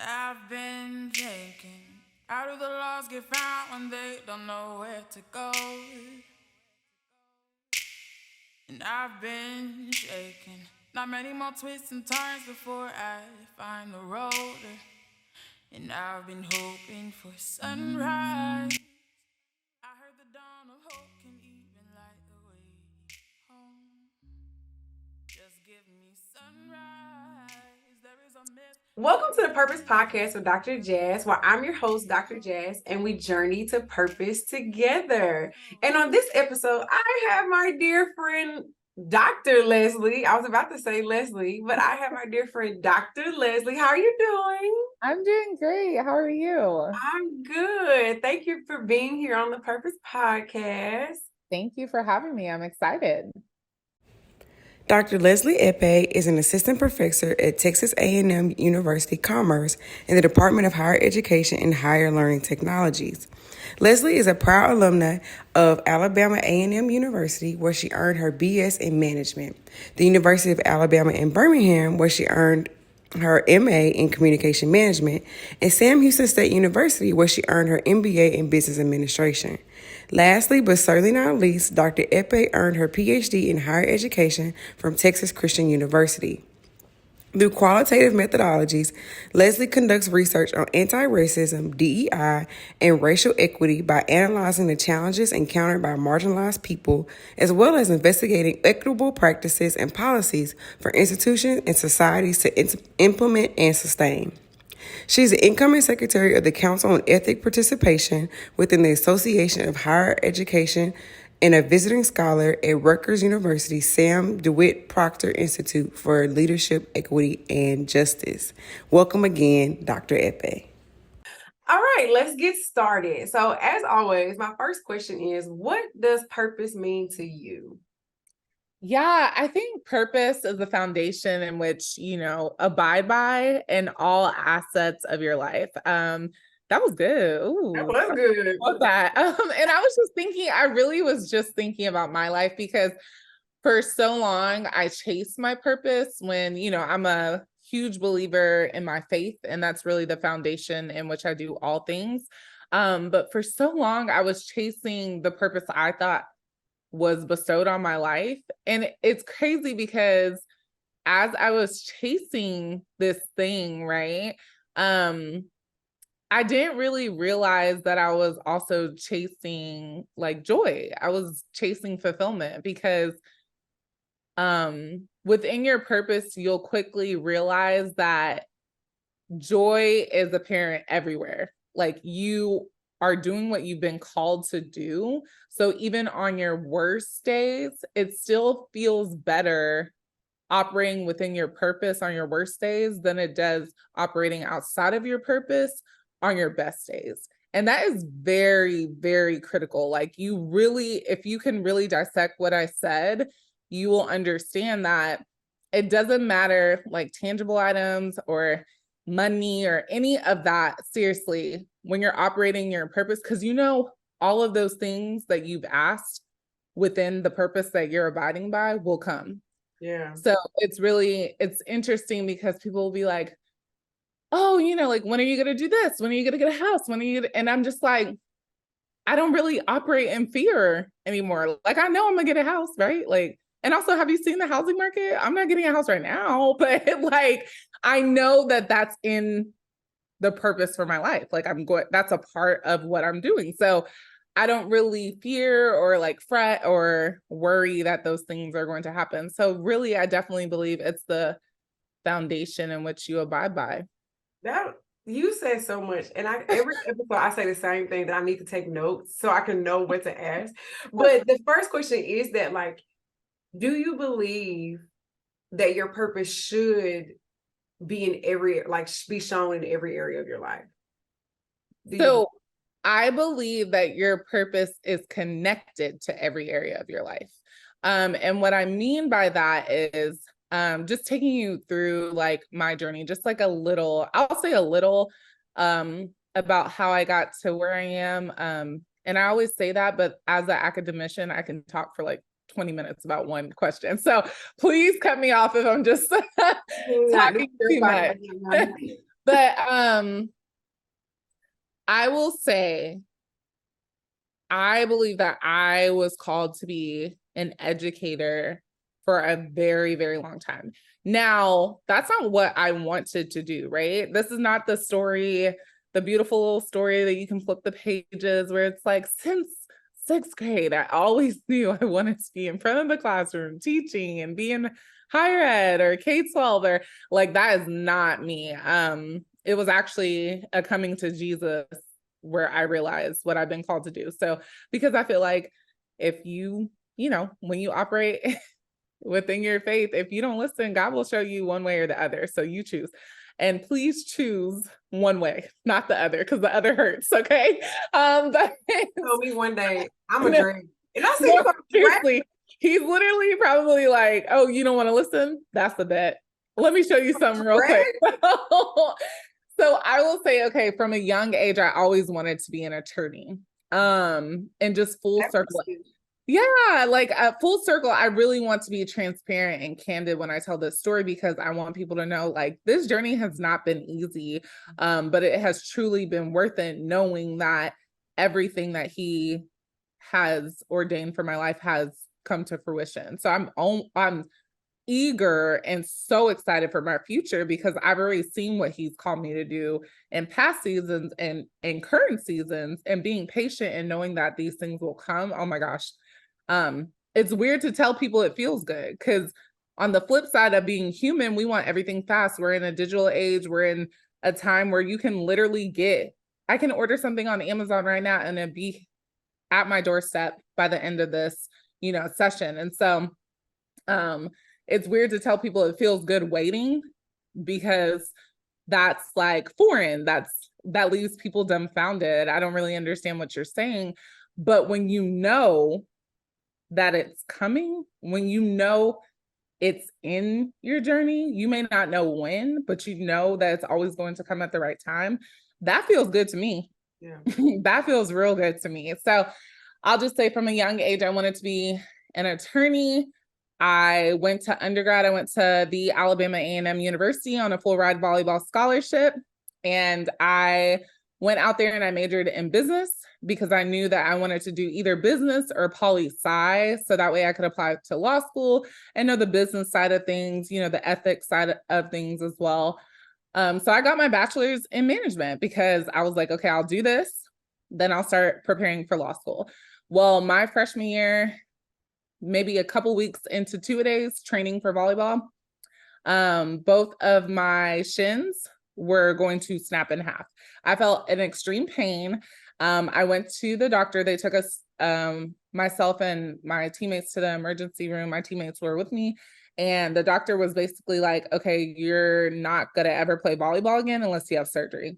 I've been thinking, how do the laws get found when they don't know where to go? And I've been shaking, not many more twists and turns before I find the road. And I've been hoping for sunrise. I heard the dawn of hope can even light the way home. Just give me sunrise. There is a myth. Welcome to the Purpose Podcast with Dr. Jazz, where I'm your host, Dr. Jazz, and we journey to purpose together. And on this episode, I have my dear friend, Dr. Leslie. I was about to say Leslie, but I have my dear friend, Dr. Leslie. How are you doing? I'm doing great. How are you? I'm good. Thank you for being here on the Purpose Podcast. Thank you for having me. I'm excited. Dr. Leslie Ekpe is an assistant professor at Texas A&M University-Commerce in the Department of Higher Education and Higher Learning Technologies. Leslie is a proud alumna of Alabama A&M University, where she earned her B.S. in management, the University of Alabama in Birmingham, where she earned her M.A. in communication management, and Sam Houston State University, where she earned her M.B.A. in business administration. Lastly, but certainly not least, Dr. Ekpe earned her Ph.D. in higher education from Texas Christian University. Through qualitative methodologies, Leslie conducts research on anti-racism, DEI, and racial equity by analyzing the challenges encountered by marginalized people, as well as investigating equitable practices and policies for institutions and societies to implement and sustain. She's the incoming secretary of the Council on Ethnic Participation within the Association of Higher Education and a visiting scholar at Rutgers University Sam DeWitt Proctor Institute for Leadership, Equity, and Justice. Welcome again, Dr. Ekpe. All right, let's get started. So, as always, my first question is, what does purpose mean to you? Yeah, I think purpose is the foundation in which, abide by in all assets of your life. That was good. Ooh, That was good. I love that. And I really was just thinking about my life because for so long I chased my purpose when, I'm a huge believer in my faith, and that's really the foundation in which I do all things. But for so long I was chasing the purpose I thought was bestowed on my life. And it's crazy because as I was chasing this thing, right? I didn't really realize that I was also chasing like joy. I was chasing fulfillment because within your purpose, you'll quickly realize that joy is apparent everywhere. Like you are doing what you've been called to do. So even on your worst days, it still feels better operating within your purpose on your worst days than it does operating outside of your purpose on your best days. And that is very, very critical. Like you really, if you can really dissect what I said, you will understand that it doesn't matter like tangible items or money or any of that, seriously, when you're operating your purpose, because all of those things that you've asked within the purpose that you're abiding by will come. Yeah. So it's interesting because people will be like, oh, like, when are you going to do this? When are you going to get a house? And I'm just like, I don't really operate in fear anymore. Like, I know I'm gonna get a house, right? Like, and also, have you seen the housing market? I'm not getting a house right now, but like, I know that that's in the purpose for my life. Like, that's a part of what I'm doing. So I don't really fear or like fret or worry that those things are going to happen. So really, I definitely believe it's the foundation in which you abide by. That you said so much, and every episode I say the same thing, that I need to take notes so I can know what to ask. But the first question is that, like, do you believe that your purpose should be be shown in every area of your life? So I believe that your purpose is connected to every area of your life. And what I mean by that is just taking you through like my journey, just like I'll say a little about how I got to where I am. And I always say that, but as an academician, I can talk for like 20 minutes about one question. So please cut me off if I'm just talking too much. But I will say, I believe that I was called to be an educator for a very, very long time. Now, that's not what I wanted to do, right? This is not the story, the beautiful story that you can flip the pages where it's like, since sixth grade, I always knew I wanted to be in front of the classroom teaching and be in higher ed or K-12 or like, that is not me. It was actually a coming to Jesus where I realized what I've been called to do. So, because I feel like if you know, when you operate within your faith, if you don't listen, God will show you one way or the other. So you choose. And please choose one way, not the other, because the other hurts. Okay. But Told me one day, I'm a No. drink. And I said, no, seriously, he's literally probably like, oh, you don't want to listen? That's the bet. Let me show you something real quick. So I will say, okay, from a young age, I always wanted to be an attorney. And just full circle. Yeah, like full circle, I really want to be transparent and candid when I tell this story because I want people to know like this journey has not been easy, but it has truly been worth it knowing that everything that he has ordained for my life has come to fruition. So I'm eager and so excited for my future because I've already seen what he's called me to do in past seasons and in current seasons, and being patient and knowing that these things will come. Oh my gosh. It's weird to tell people it feels good because on the flip side of being human, we want everything fast. We're in a digital age. We're in a time where you can literally I can order something on Amazon right now and it'd be at my doorstep by the end of this, session. And so, it's weird to tell people it feels good waiting because that's like foreign. That leaves people dumbfounded. I don't really understand what you're saying. But when you know that it's coming, when you know it's in your journey, you may not know when, but you know that it's always going to come at the right time. That feels good to me. Yeah. That feels real good to me. So I'll just say from a young age, I wanted to be an attorney. I went to undergrad. I went to the Alabama A&M University on a full ride volleyball scholarship. And I went out there and I majored in business because I knew that I wanted to do either business or poli-sci. So that way I could apply to law school and know the business side of things, the ethics side of things as well. So I got my bachelor's in management because I was like, okay, I'll do this. Then I'll start preparing for law school. Well, my freshman year, maybe a couple weeks into 2-a-days training for volleyball, both of my shins were going to snap in half. I felt an extreme pain. I went to the doctor. They took us, myself and my teammates, to the emergency room. My teammates were with me. And the doctor was basically like, okay, you're not going to ever play volleyball again unless you have surgery.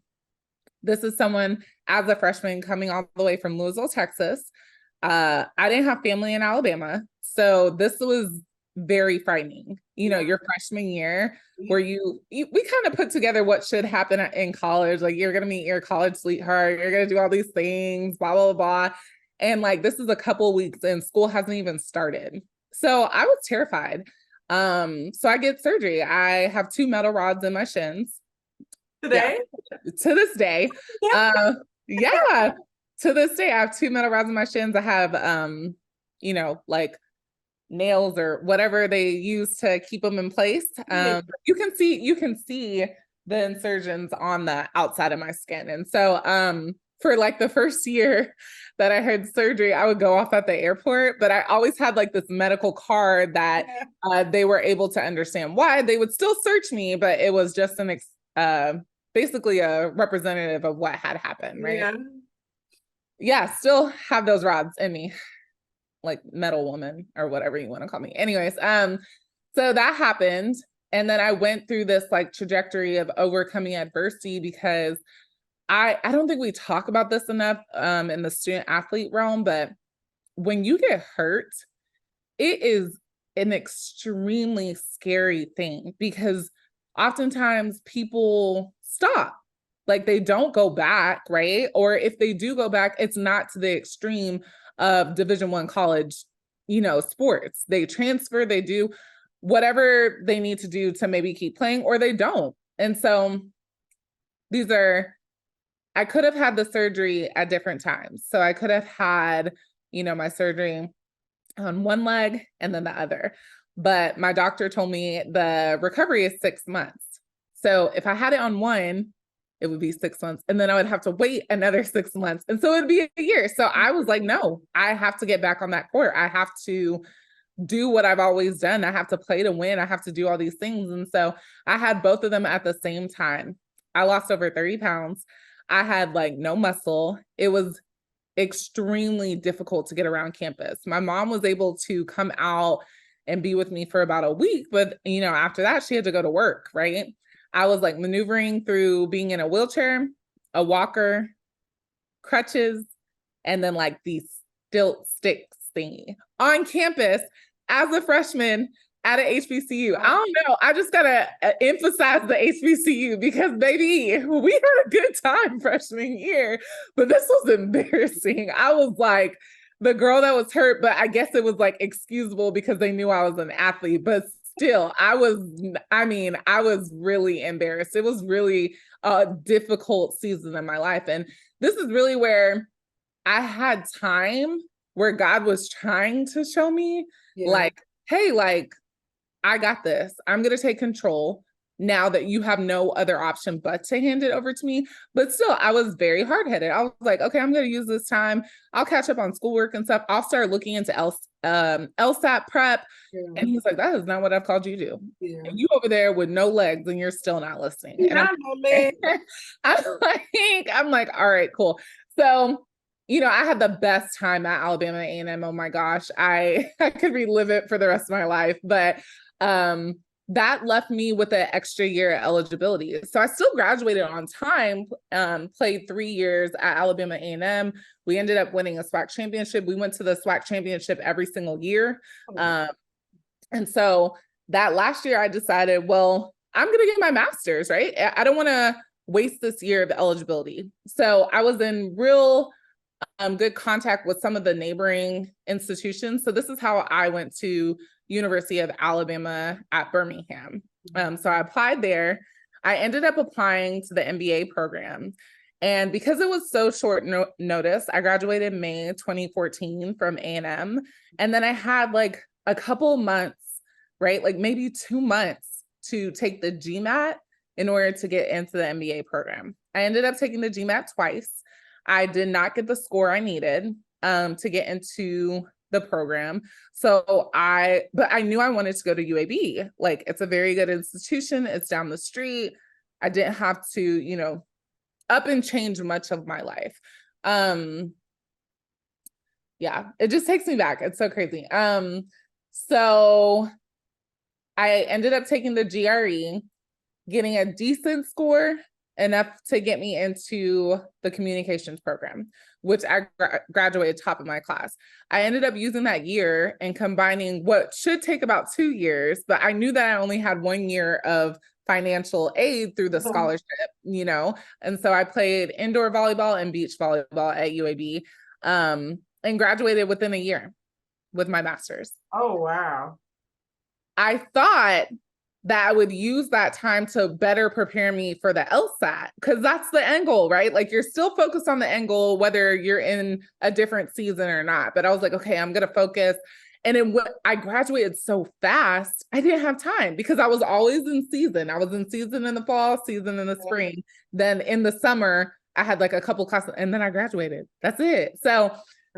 This is someone as a freshman coming all the way from Louisville, Texas. I didn't have family in Alabama. So this was very frightening. Your freshman year where we kind of put together what should happen in college. Like you're going to meet your college sweetheart. You're going to do all these things, blah, blah, blah. And like, this is a couple weeks and school hasn't even started. So I was terrified. So I get surgery. I have 2 metal rods in my shins. Today? Yeah. To this day. Yeah. To this day, I have 2 metal rods in my shins. I have, like nails or whatever they use to keep them in place. You can see the insertions on the outside of my skin. And so, for like the first year that I had surgery, I would go off at the airport, but I always had like this medical card that they were able to understand why. They would still search me, but it was just basically a representative of what had happened, right? Yeah, still have those rods in me, like metal woman or whatever you want to call me. Anyways, so that happened. And then I went through this like trajectory of overcoming adversity because I don't think we talk about this enough in the student athlete realm, but when you get hurt, it is an extremely scary thing because oftentimes people stop. Like they don't go back, right? Or if they do go back, it's not to the extreme of Division I college, sports. They transfer, they do whatever they need to do to maybe keep playing, or they don't. And so I could have had the surgery at different times. So I could have had, my surgery on one leg and then the other. But my doctor told me the recovery is 6 months. So if I had it on one, it would be 6 months. And then I would have to wait another 6 months. And so it'd be a year. So I was like, no, I have to get back on that court. I have to do what I've always done. I have to play to win. I have to do all these things. And so I had both of them at the same time. I lost over 30 pounds. I had like no muscle. It was extremely difficult to get around campus. My mom was able to come out and be with me for about a week, but after that, she had to go to work, right? I was like maneuvering through being in a wheelchair, a walker, crutches, and then like these stilt sticks thingy on campus as a freshman at an HBCU. I don't know. I just gotta emphasize the HBCU because baby, we had a good time freshman year, but this was embarrassing. I was like the girl that was hurt, but I guess it was like excusable because they knew I was an athlete, but still, I was really embarrassed. It was really a difficult season in my life. And this is really where I had time where God was trying to show me like, hey, like, I got this. I'm going to take control now that you have no other option but to hand it over to me. But still, I was very hard-headed. I was like, okay, I'm going to use this time. I'll catch up on schoolwork and stuff. I'll start looking into LSAT prep. Yeah. And he's like, that is not what I've called you to do. Yeah. And you over there with no legs and you're still not listening. And I'm like, all right, cool. So, I had the best time at Alabama A&M. Oh my gosh. I could relive it for the rest of my life. But that left me with an extra year of eligibility. So I still graduated on time, played 3 years at Alabama A&M. We ended up winning a SWAC championship. We went to the SWAC championship every single year. And so that last year I decided, well, I'm going to get my master's, right? I don't want to waste this year of eligibility. So I was in real good contact with some of the neighboring institutions. So this is how I went to University of Alabama at Birmingham. So I applied there. I ended up applying to the M.B.A. program. And because it was so short notice, I graduated May 2014 from A&M. And then I had like a couple months, right? Like maybe 2 months to take the GMAT in order to get into the M.B.A. program. I ended up taking the GMAT twice. I did not get the score I needed to get into the program. But I knew I wanted to go to UAB. Like, it's a very good institution. It's down the street. I didn't have to, up and change much of my life. Yeah, it just takes me back. It's so crazy. So I ended up taking the GRE, getting a decent score, enough to get me into the communications program, which I graduated top of my class. I ended up using that year and combining what should take about 2 years, but I knew that I only had 1 year of financial aid through the scholarship, and so I played indoor volleyball and beach volleyball at UAB, and graduated within a year with my master's. Oh, wow. I thought that I would use that time to better prepare me for the LSAT, because that's the end goal, right? Like, you're still focused on the end goal, whether you're in a different season or not. But I was like, okay, I'm going to focus. And then I graduated so fast, I didn't have time because I was always in season. I was in season in the fall, season in the spring. Then in the summer, I had like a couple classes and then I graduated. That's it. So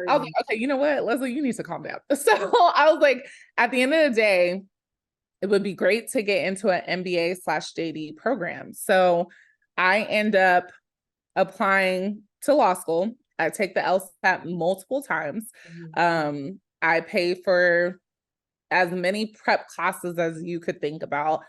I was like, okay, you know what, Leslie, you need to calm down. So I was like, at the end of the day, it would be great to get into an MBA/JD program. So I end up applying to law school. I take the LSAT multiple times. I pay for as many prep classes as you could think about.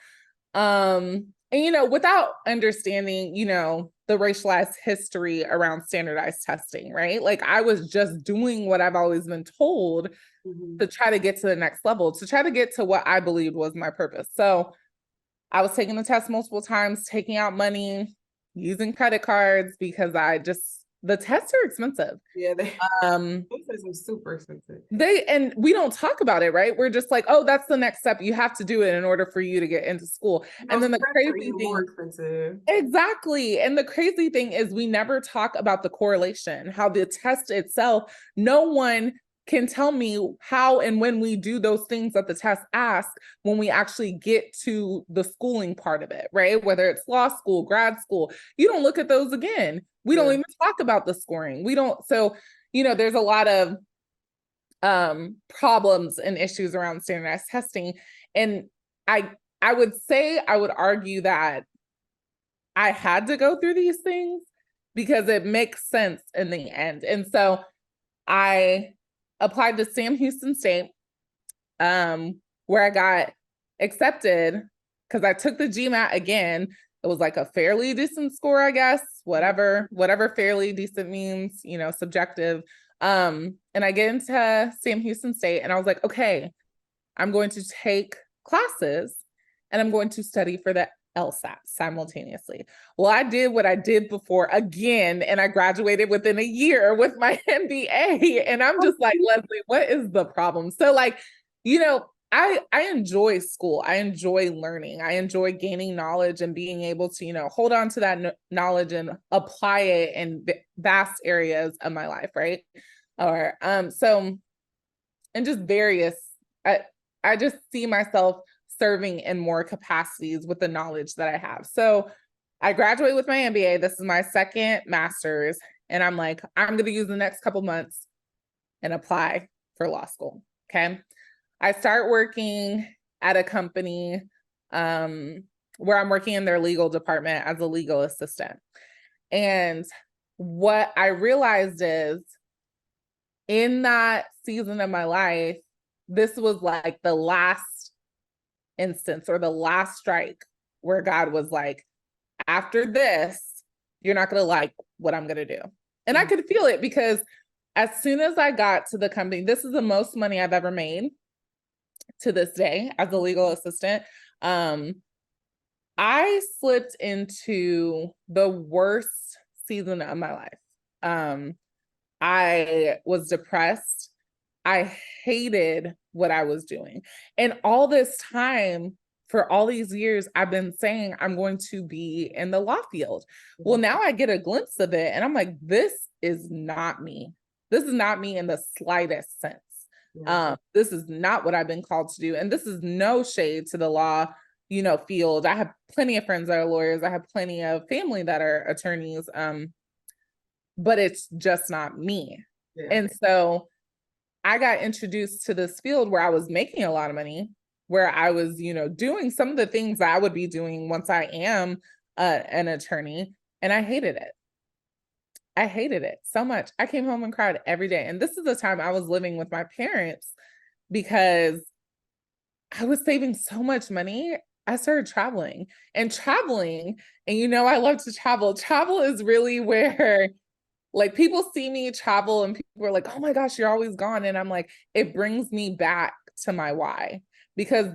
And, without understanding, the racialized history around standardized testing, right? Like, I was just doing what I've always been told to try to get to the next level, to try to get to what I believed was my purpose. So I was taking the test multiple times, taking out money, using credit cards because I just the tests are expensive. Yeah, Um, those are super expensive. and we don't talk about it, right? We're just like, oh, that's the next step. You have to do it in order for you to get into school. And then the Preps are crazy even more thing, expensive. exactly. And the crazy thing is we never talk about the correlation, how the test itself, no one can tell me how and when we do those things that the test asks, when we actually get to the schooling part of it, right? Whether it's law school, grad school, you don't look at those again. We don't even talk about the scoring. We don't. So, there's a lot of problems and issues around standardized testing. And I would argue that I had to go through these things because it makes sense in the end. And so I applied to Sam Houston State, where I got accepted because I took the GMAT again. It was like a fairly decent score, I guess, whatever fairly decent means, subjective. And I get into Sam Houston State and I was like, okay, I'm going to take classes and I'm going to study for the LSAT simultaneously. Well, I did what I did before again, and I graduated within a year with my M.B.A. And I'm just like, Leslie, what is the problem? So I enjoy school. I enjoy learning. I enjoy gaining knowledge and being able to, hold on to that knowledge and apply it in vast areas of my life, right? Or and just various, I just see myself serving in more capacities with the knowledge that I have. So I graduate with my M.B.A. This is my second master's. And I'm like, I'm going to use the next couple months and apply for law school. Okay. I start working at a company where I'm working in their legal department as a legal assistant. And what I realized is in that season of my life, this was like the last instance or the last strike where God was like, after this, you're not going to like what I'm going to do. And I could feel it because as soon as I got to the company, this is the most money I've ever made to this day as a legal assistant. I slipped into the worst season of my life. I was depressed. I hated what I was doing. And all this time, for all these years, I've been saying I'm going to be in the law field. Well, now I get a glimpse of it and I'm like, this is not me. This is not me in the slightest sense. This is not what I've been called to do. And this is no shade to the law, field. I have plenty of friends that are lawyers. I have plenty of family that are attorneys. But it's just not me. Yeah. And so I got introduced to this field where I was making a lot of money, where I was, doing some of the things that I would be doing once I am an attorney. And I hated it. I hated it so much. I came home and cried every day. And this is the time I was living with my parents because I was saving so much money. I started traveling. And I love to travel. Travel is really where like people see me travel and people are like, oh my gosh, you're always gone. And I'm like, it brings me back to my why. Because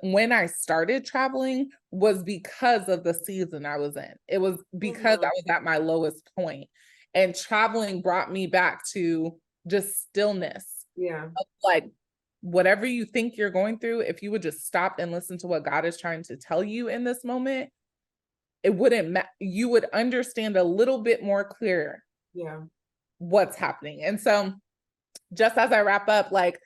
when I started traveling was because of the season I was in. It was because I was at my lowest point. And traveling brought me back to just stillness. Yeah. Of like whatever you think you're going through, if you would just stop and listen to what God is trying to tell you in this moment, it wouldn't you would understand a little bit more clear what's happening. And so just as I wrap up, like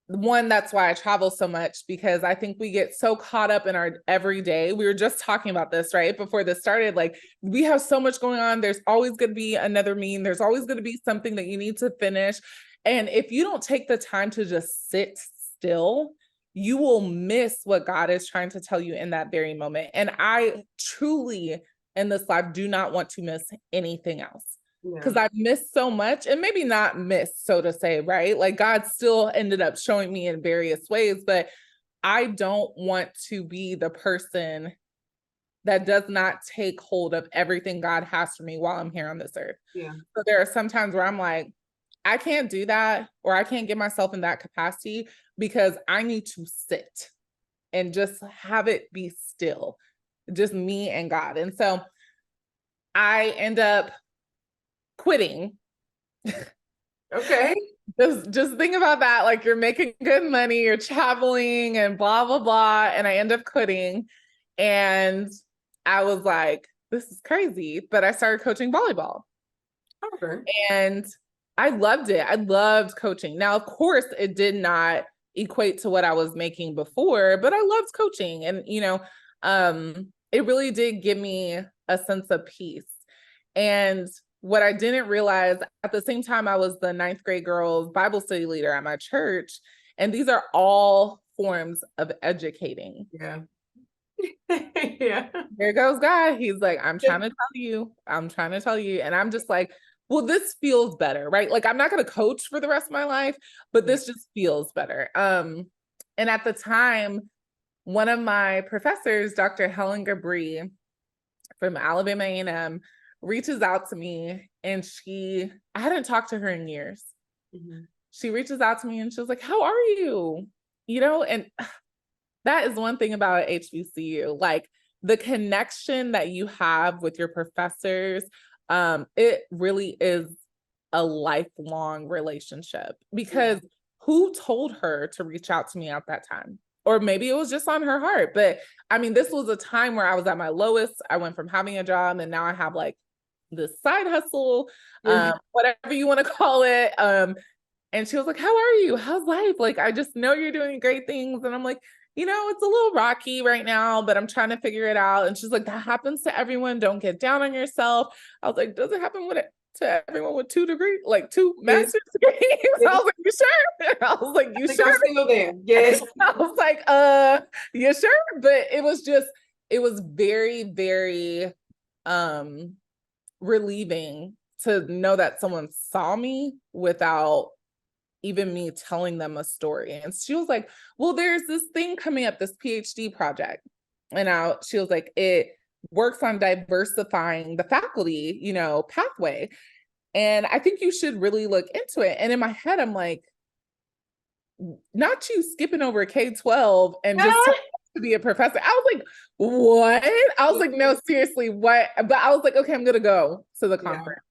that's why I travel so much, because I think we get so caught up in our everyday. We were just talking about this right before this started. Like we have so much going on. There's always going to be another meeting. There's always going to be something that you need to finish. And if you don't take the time to just sit still, you will miss what God is trying to tell you in that very moment. And I truly, in this life, do not want to miss anything else. Because I've missed so much, and maybe not missed, so to say, right? Like God still ended up showing me in various ways, but I don't want to be the person that does not take hold of everything God has for me while I'm here on this earth. So there are some times where I'm like, I can't do that, or I can't get myself in that capacity because I need to sit and just have it be still, just me and God. And so I end up quitting. Okay. Just think about that. Like you're making good money, you're traveling and blah, blah, blah. And I end up quitting. And I was like, this is crazy. But I started coaching volleyball. Okay. And I loved it. I loved coaching. Now, of course, it did not equate to what I was making before, but I loved coaching. And, it really did give me a sense of peace. And what I didn't realize at the same time, I was the 9th grade girls Bible study leader at my church. And these are all forms of educating. Yeah. Yeah. Here goes God. He's like, I'm trying to tell you. And I'm just like, well, this feels better, right? Like I'm not going to coach for the rest of my life, but this just feels better. And at the time, one of my professors, Dr. Helen Gabri from Alabama A&M, reaches out to me, and I hadn't talked to her in years. Mm-hmm. She reaches out to me and she was like, how are you? And that is one thing about HBCU, like the connection that you have with your professors. It really is a lifelong relationship, because who told her to reach out to me at that time? Or maybe it was just on her heart. But I mean, this was a time where I was at my lowest. I went from having a job, and now I have like this side hustle, whatever you want to call it. And she was like, how are you? How's life? Like, I just know you're doing great things. And I'm like, it's a little rocky right now, but I'm trying to figure it out. And she's like, that happens to everyone. Don't get down on yourself. I was like, does it happen to everyone with 2 degrees, like 2 master's degrees? I was like, you sure? I was like, you sure? I'm still there. Yes. I was like, you sure? But it was very, very relieving to know that someone saw me without even me telling them a story. And she was like, well, there's this thing coming up, this Ph.D. project. And she was like, it works on diversifying the faculty, pathway. And I think you should really look into it. And in my head, I'm like, not you skipping over K-12 and just to be a professor. I was like, what? I was like, no, seriously, what? But I was like, okay, I'm going to go to the conference.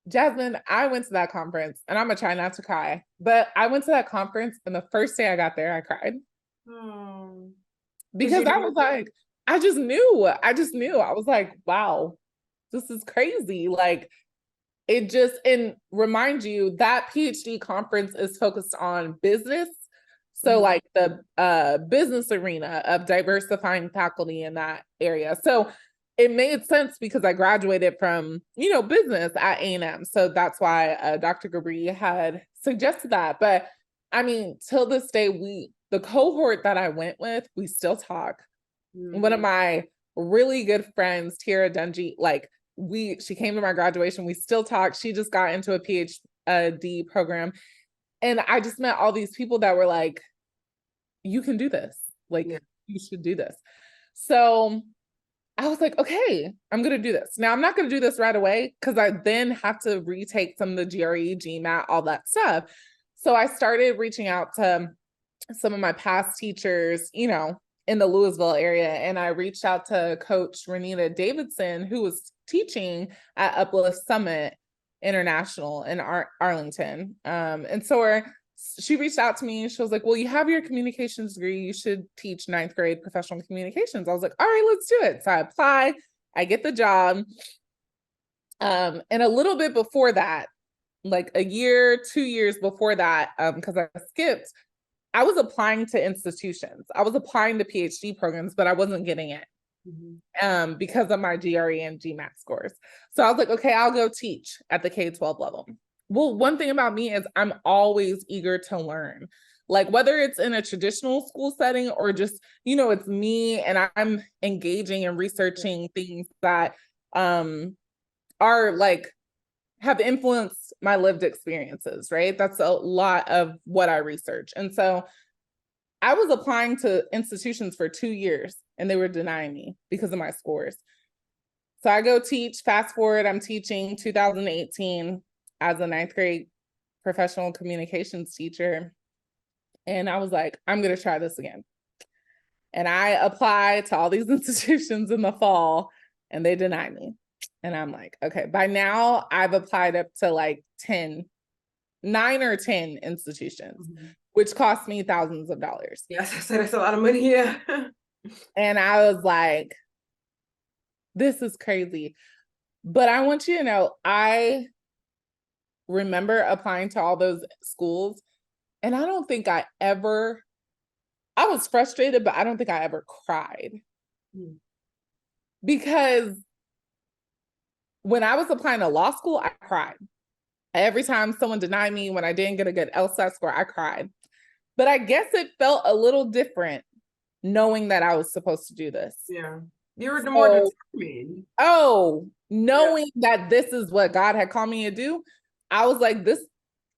Jasmine, I went to that conference, and I'm going to try not to cry, but I went to that conference, and the first day I got there, I cried. Because I was like, I just knew. I was like, wow, this is crazy. Like, and remind you that PhD conference is focused on business. So like the business arena of diversifying faculty in that area. So it made sense because I graduated from, business at A&M. So that's why Dr. Gabri had suggested that. But I mean, till this day, the cohort that I went with, we still talk. One of my really good friends, Tiara Dungy, she came to my graduation. We still talk. She just got into a Ph.D. program. And I just met all these people that were like, you can do this. You should do this. So I was like, okay, I'm going to do this. Now, I'm not going to do this right away because I then have to retake some of the GRE, GMAT, all that stuff. So I started reaching out to some of my past teachers, in the Louisville area. And I reached out to Coach Renita Davidson, who was teaching at Uplift Summit International in Arlington. And so she reached out to me and she was like, well, you have your communications degree. You should teach 9th grade professional communications. I was like, all right, let's do it. So I apply, I get the job. And a little bit before that, like a year, 2 years before that, because I skipped, I was applying to institutions. I was applying to PhD programs, but I wasn't getting it because of my GRE and GMAT scores. So I was like, okay, I'll go teach at the K-12 level. Well, one thing about me is I'm always eager to learn. Like whether it's in a traditional school setting or just, it's me and I'm engaging and researching things that are like, have influenced my lived experiences, right? That's a lot of what I research. And so I was applying to institutions for 2 years and they were denying me because of my scores. So I go teach, fast forward, I'm teaching 2018 as a 9th grade professional communications teacher. And I was like, I'm going to try this again. And I applied to all these institutions in the fall and they denied me. And I'm like, okay, by now I've applied up to like 9 or 10 institutions, which cost me thousands of dollars. Yes, I said that's a lot of money. Yeah. And I was like, this is crazy. But I want you to know, I remember applying to all those schools, and I don't think I was frustrated, but I don't think I ever cried. Because when I was applying to law school, I cried. Every time someone denied me, when I didn't get a good LSAT score, I cried. But I guess it felt a little different knowing that I was supposed to do this. Yeah. You were more determined. Knowing that this is what God had called me to do, I was like,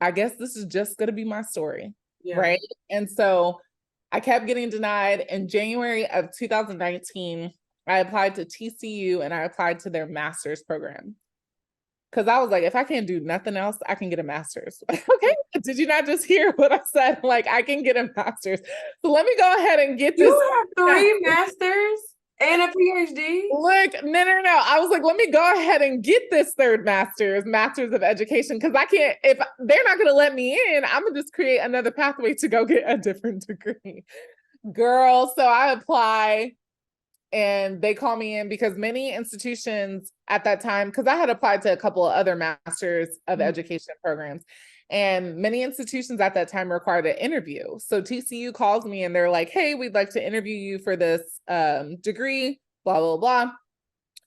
I guess this is just going to be my story. Yeah. Right. And so I kept getting denied. In January of 2019, I applied to TCU and I applied to their master's program. Because I was like, if I can't do nothing else, I can get a master's. Okay, did you not just hear what I said? Like, I can get a master's. So let me go ahead and get this. You have 3 masters and a PhD? Look, no. I was like, let me go ahead and get this 3rd master's of education. Because I can't, if they're not going to let me in, I'm going to just create another pathway to go get a different degree. Girl, so I apply. And they call me in because many institutions at that time, because I had applied to a couple of other masters of education programs, and many institutions at that time required an interview. So TCU calls me and they're like, hey, we'd like to interview you for this degree, blah, blah, blah.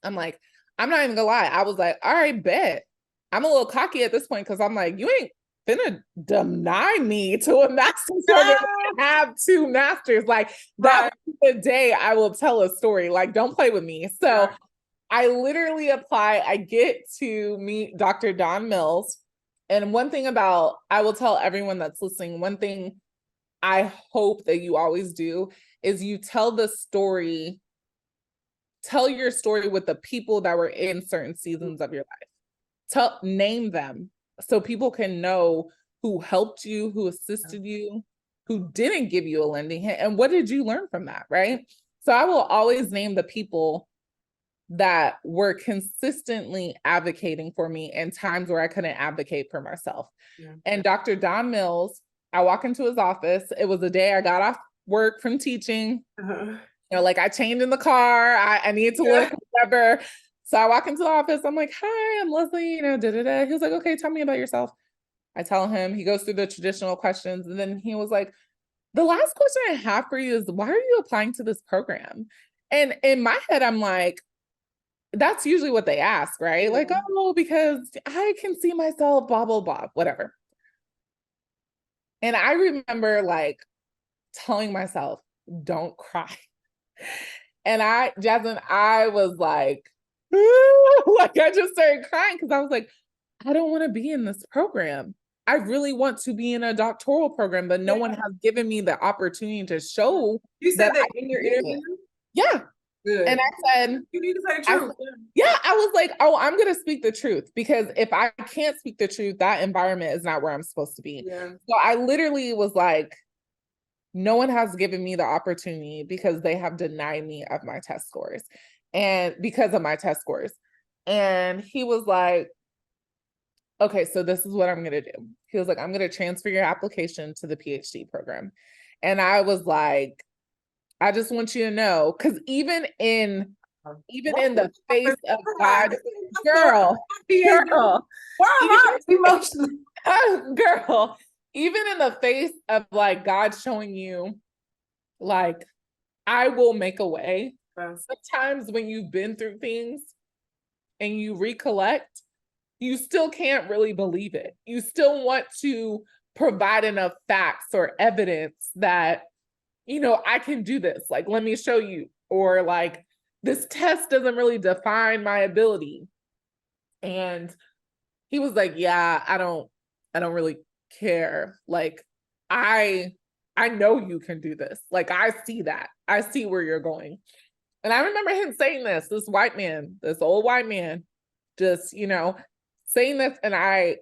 I'm like, I'm not even gonna lie. I was like, all right, bet. I'm a little cocky at this point because I'm like, you ain't finna deny me to a master's program. I have 2 masters. Like, that was the day I will tell a story. Like, don't play with me. So I literally apply. I get to meet Dr. Don Mills. And one thing I will tell everyone that's listening, one thing I hope that you always do is you tell your story with the people that were in certain seasons of your life. Name them, so people can know who helped you, who assisted you, who didn't give you a lending hand, and what did you learn from that, right? So I will always name the people that were consistently advocating for me in times where I couldn't advocate for myself. Yeah. And Dr. Don Mills, I walk into his office. It was the day I got off work from teaching. You know, like I changed in the car. I needed to look, whatever. So I walk into the office. I'm like, hi, I'm Leslie, da-da-da. He was like, okay, tell me about yourself. I tell him, he goes through the traditional questions. And then he was like, the last question I have for you is, why are you applying to this program? And in my head, I'm like, that's usually what they ask, right? Like, oh, because I can see myself, blah, blah, blah, whatever. And I remember like telling myself, don't cry. And Jasmine, I was like, like I just started crying because I was like, I don't want to be in this program. I really want to be in a doctoral program, but no one has given me the opportunity to show. You said that in your interview? Yeah. Good. And I said, you need to say the truth. I was like, oh, I'm going to speak the truth, because if I can't speak the truth, that environment is not where I'm supposed to be. Yeah. So I literally was like, no one has given me the opportunity because they have denied me of my test scores, and because of my test scores. And he was like, okay, so this is what I'm going to do. He was like, I'm going to transfer your application to the PhD program. And I was like, I just want you to know, because even in the face of God, girl, even in the face of like God showing you, like, I will make a way. Sometimes when you've been through things and you recollect, you still can't really believe it. You still want to provide enough facts or evidence that, you know, I can do this. Like, let me show you. Or like, this test doesn't really define my ability. And he was like, yeah, I don't really care. Like, I know you can do this. Like, I see that. I see where you're going. And I remember him saying this white man, this old white man, just, you know, saying this. And I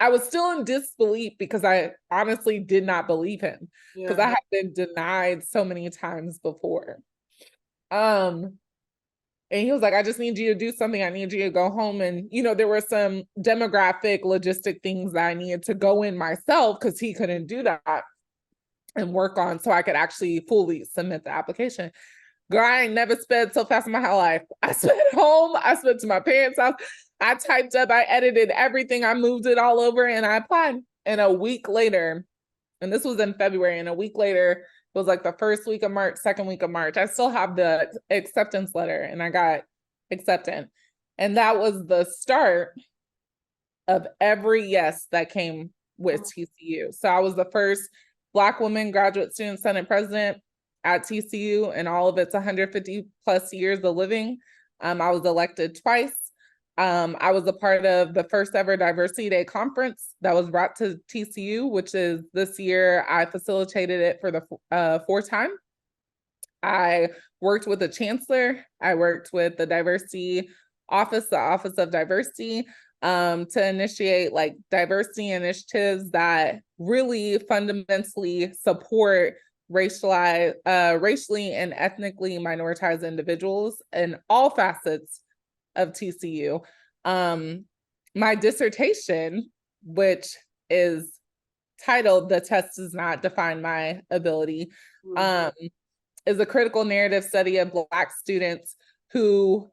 was still in disbelief because I honestly did not believe him, because I had been denied so many times before. And And he was like, I just need you to do something. I need you to go home. And, there were some demographic, logistic things that I needed to go in myself because he couldn't do that and work on so I could actually fully submit the application. Girl, I ain't never sped so fast in my whole life. I sped home. I sped to my parents' house. I typed up, I edited everything. I moved it all over and I applied. And a week later, and this was in February, and a week later, it was like the first week of March, second week of March. I still have the acceptance letter and I got accepted. And that was the start of every yes that came with TCU. So I was the first Black woman graduate student senate president at TCU in all of its 150 plus years of living. I was elected twice. I was a part of the first ever Diversity Day conference that was brought to TCU, which is this year. I facilitated it for the fourth time. I worked with the chancellor. I worked with the diversity office, the Office of Diversity, to initiate like diversity initiatives that really fundamentally support racially and ethnically minoritized individuals in all facets of TCU. My dissertation, which is titled "The Test Does Not Define My Ability," is a critical narrative study of Black students who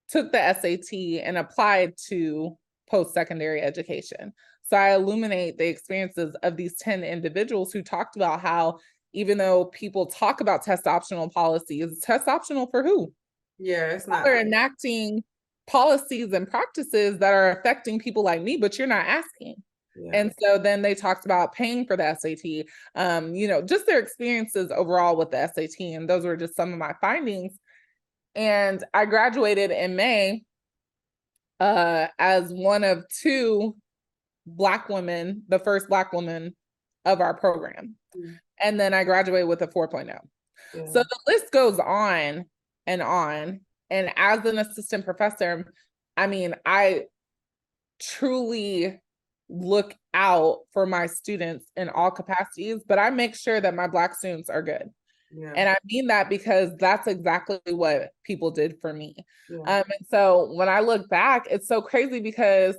took the SAT and applied to post-secondary education. So I illuminate the experiences of these 10 individuals who talked about how even though people talk about test optional policies, test optional for who? Yeah, it's not. They're enacting policies and practices that are affecting people like me, but you're not asking. Yeah. And so then they talked about paying for the SAT, just their experiences overall with the SAT. And those were just some of my findings. And I graduated in May as one of two Black women, the first Black woman of our program. Mm-hmm. And then I graduated with a 4.0. Yeah. So the list goes on and on. And as an assistant professor, I truly look out for my students in all capacities, but I make sure that my Black students are good. Yeah. And I mean that because that's exactly what people did for me. Yeah. And so when I look back, it's so crazy because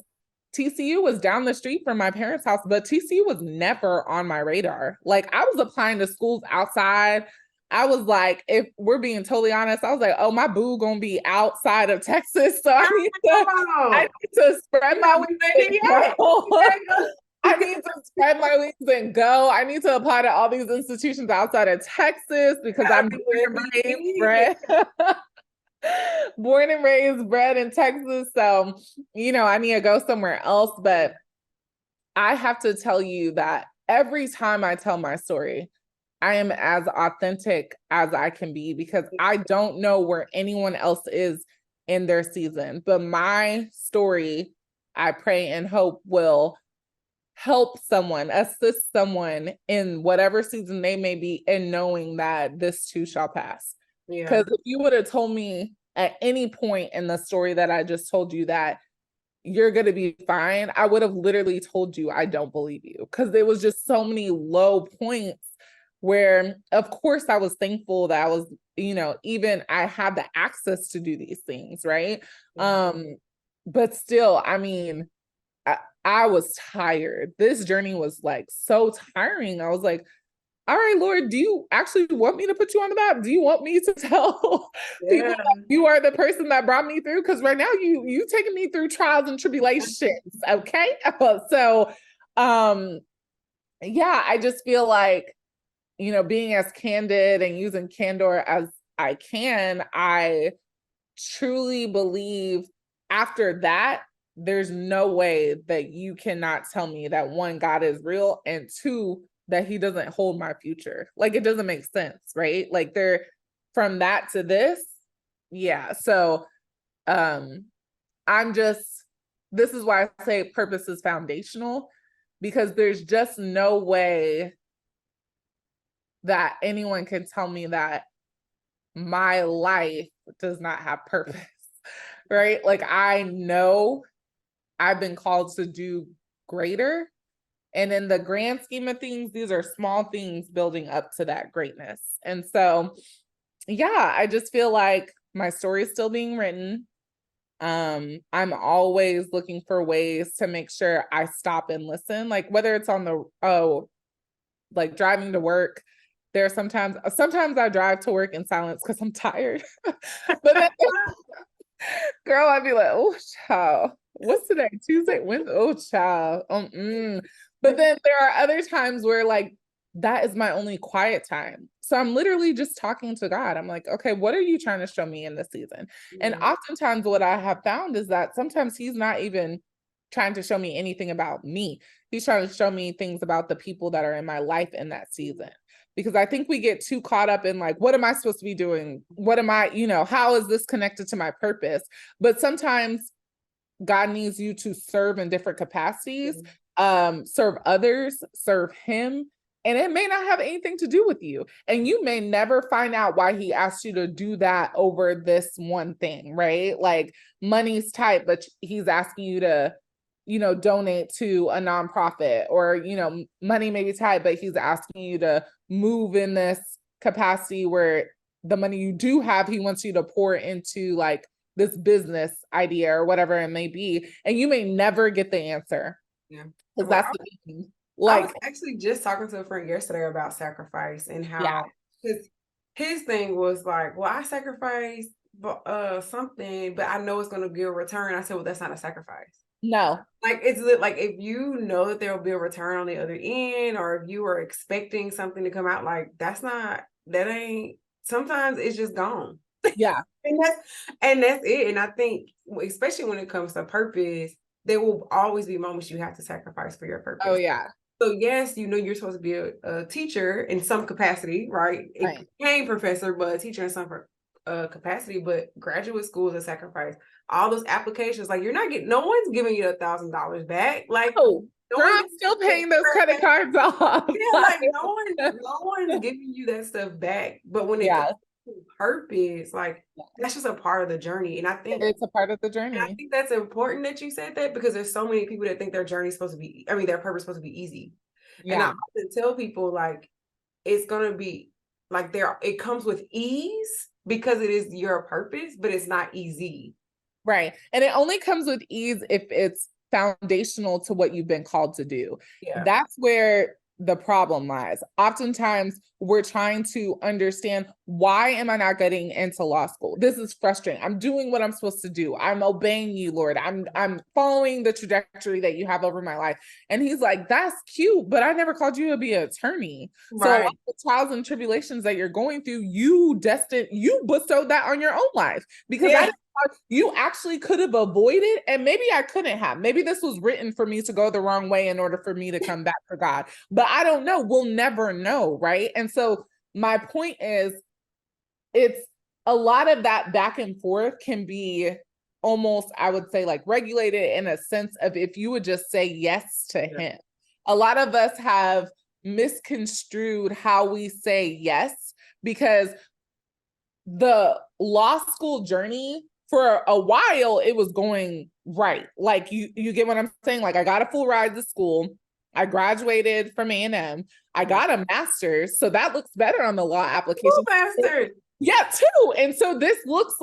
TCU was down the street from my parents' house, but TCU was never on my radar. Like I was applying to schools outside. I was like, if we're being totally honest, I was like, oh, my boo gonna be outside of Texas. So I need to spread my wings and go. I need to spread my wings and go. I need to apply to all these institutions outside of Texas because I'm born and raised, bred in Texas. So, I need to go somewhere else. But I have to tell you that every time I tell my story, I am as authentic as I can be because I don't know where anyone else is in their season. But my story, I pray and hope, will help someone, assist someone in whatever season they may be in knowing that this too shall pass. Because if you would have told me at any point in the story that I just told you that you're going to be fine, I would have literally told you I don't believe you. Because there was just so many low points where, of course, I was thankful that I was, even I had the access to do these things, right? Mm-hmm. But still, I was tired. This journey was like so tiring. I was like, all right, Lord, do you actually want me to put you on the map? Do you want me to tell people that you are the person that brought me through? Because right now you taking me through trials and tribulations. Okay. So, I just feel like, being as candid and using candor as I can, I truly believe after that, there's no way that you cannot tell me that one, God is real, and two, that he doesn't hold my future. Like, it doesn't make sense, right? Like from that to this. Yeah. So, this is why I say purpose is foundational, because there's just no way that anyone can tell me that my life does not have purpose, right? Like, I know I've been called to do greater. And in the grand scheme of things, these are small things building up to that greatness. And so, I just feel like My story is still being written. I'm always looking for ways to make sure I stop and listen, like whether it's on the like driving to work. There are sometimes I drive to work in silence because I'm tired. But then, girl, I'd be like, oh child, what's today? Tuesday, Wednesday, oh child. But then there are other times where like that is my only quiet time. So I'm literally just talking to God. I'm like, okay, what are you trying to show me in this season? And oftentimes what I have found is that sometimes he's not even trying to show me anything about me. He's trying to show me things about the people that are in my life in that season. Because I think we get too caught up in like, what am I supposed to be doing? What am I, how is this connected to my purpose? But sometimes God needs you to serve in different capacities, serve others, serve him. And it may not have anything to do with you. And you may never find out why he asked you to do that over this one thing, right? Like money's tight, but he's asking you to, donate to a nonprofit, or, money may be tight, but he's asking you to move in this capacity where the money you do have, he wants you to pour into like this business idea or whatever it may be. And you may never get the answer. Yeah. Because that's the thing. I was actually just talking to a friend yesterday about sacrifice and how his thing was like, well, I sacrificed something, but I know it's going to give a return. I said, well, that's not a sacrifice. No. Like, it's like, if you know that there will be a return on the other end, or if you are expecting something to come out, like, sometimes it's just gone. Yeah. and that's it. And I think, especially when it comes to purpose, there will always be moments you have to sacrifice for your purpose. Oh, yeah. So yes, you're supposed to be a teacher in some capacity, right? It became professor, but a teacher in some capacity. But graduate school is a sacrifice. All those applications, like no one's giving you $1,000 back. Like, girl, I'm still paying those credit cards off. Yeah, like no one's giving you that stuff back. But when it comes to purpose, like that's just a part of the journey. And I think it's a part of the journey. I think that's important that you said that, because there's so many people that think their journey is supposed to be, their purpose is supposed to be easy. Yeah. And I often tell people like it's gonna be like it comes with ease because it is your purpose, but it's not easy. Right. And it only comes with ease if it's foundational to what you've been called to do. Yeah. That's where the problem lies. Oftentimes we're trying to understand, why am I not getting into law school? This is frustrating. I'm doing what I'm supposed to do. I'm obeying you, Lord. I'm following the trajectory that you have over my life. And he's like, that's cute, but I never called you to be an attorney. Right. So all the trials and tribulations that you're going through, you bestowed that on your own life, because you actually could have avoided, and maybe I couldn't have. Maybe this was written for me to go the wrong way in order for me to come back for God. But I don't know. We'll never know, right? And so my point is, it's a lot of that back and forth can be almost, I would say, like regulated in a sense of if you would just say yes to him. A lot of us have misconstrued how we say yes, because the law school journey, for a while, it was going right. Like you get what I'm saying? Like I got a full ride to school. I graduated from A&M. I got a master's. So that looks better on the law application. Full master's. Yeah, too. And so this looks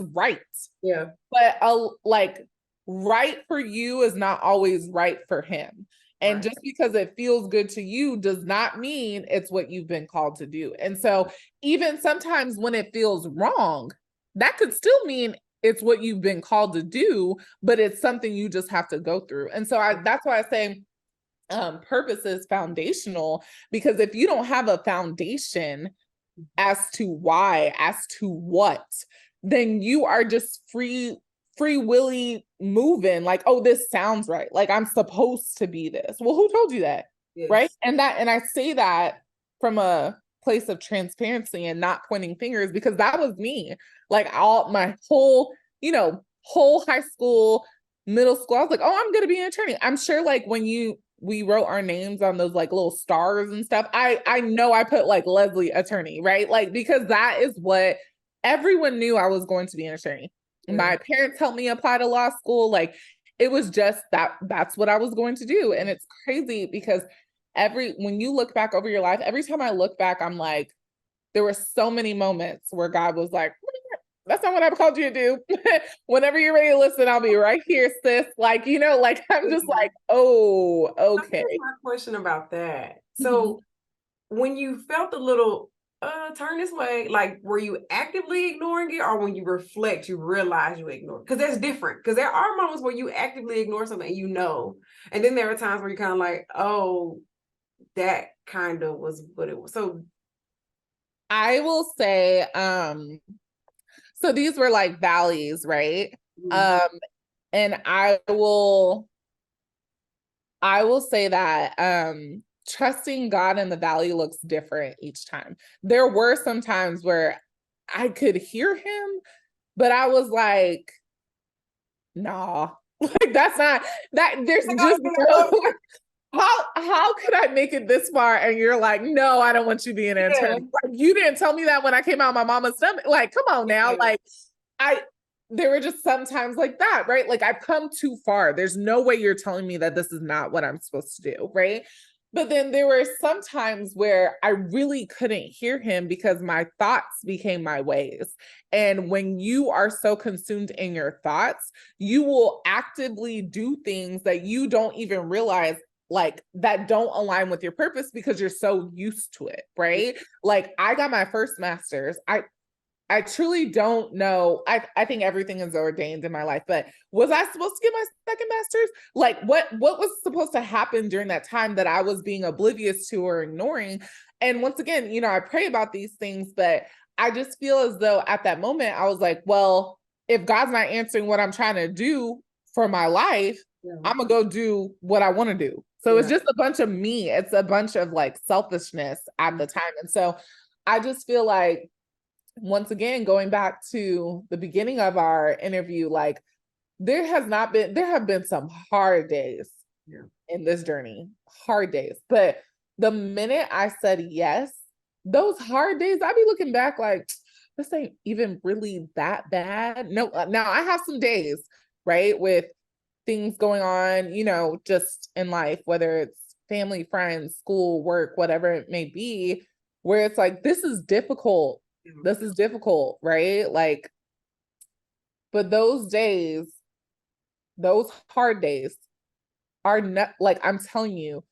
right. Yeah. But like right for you is not always right for him. And just because it feels good to you does not mean it's what you've been called to do. And so even sometimes when it feels wrong, that could still mean it's what you've been called to do, but it's something you just have to go through. And so that's why I say purpose is foundational, because if you don't have a foundation as to why, as to what, then you are just free willy moving like, oh, this sounds right. Like I'm supposed to be this. Well, who told you that? Yes. Right. And I say that from a place of transparency and not pointing fingers, because that was me. Like my whole high school, middle school, I was like, oh, I'm going to be an attorney. I'm sure like when we wrote our names on those like little stars and stuff, I know I put like Leslie attorney, right? Like, because that is what everyone knew I was going to be an attorney. Mm-hmm. My parents helped me apply to law school. Like it was just that's what I was going to do. And it's crazy because when you look back over your life, every time I look back, I'm like, there were so many moments where God was like, that's not what I've called you to do. Whenever you're ready to listen, I'll be right here, sis. Like, you know, like I'm just like, oh, okay. Here's my question about that. So when you felt a little turn this way, like were you actively ignoring it, or when you reflect, you realize you ignored? Because that's different. Because there are moments where you actively ignore something and you know, and then there are times where you kind of like, oh, that kind of was what it was. So I will say, so these were like valleys, right? And I will say that trusting God in the valley looks different each time. There were some times where I could hear him, but I was like, nah, like that's not that. There's just no. How could I make it this far? And you're like, no, I don't want you being an attorney. Like, you didn't tell me that when I came out of my mama's stomach. Like, come on now. Like, there were just some times like that, right? Like I've come too far. There's no way you're telling me that this is not what I'm supposed to do, right? But then there were some times where I really couldn't hear him because my thoughts became my ways. And when you are so consumed in your thoughts, you will actively do things that you don't even realize like that don't align with your purpose because you're so used to it, right? Like I got my first master's. I truly don't know. I think everything is ordained in my life, but was I supposed to get my second master's? Like what was supposed to happen during that time that I was being oblivious to or ignoring? And once again, you know, I pray about these things, but I just feel as though at that moment I was like, well, if God's not answering what I'm trying to do for my life, I'm gonna go do what I want to do. So it's just a bunch of me. It's a bunch of like selfishness at the time. And so I just feel like, once again, going back to the beginning of our interview, like there have been some hard days in this journey, hard days. But the minute I said yes, those hard days, I be looking back like, this ain't even really that bad. No, now I have some days, right, with things going on, you know, just in life, whether it's family, friends, school, work, whatever it may be, where it's like, this is difficult. This is difficult, right? Like, but those days, those hard days are not like, I'm telling you,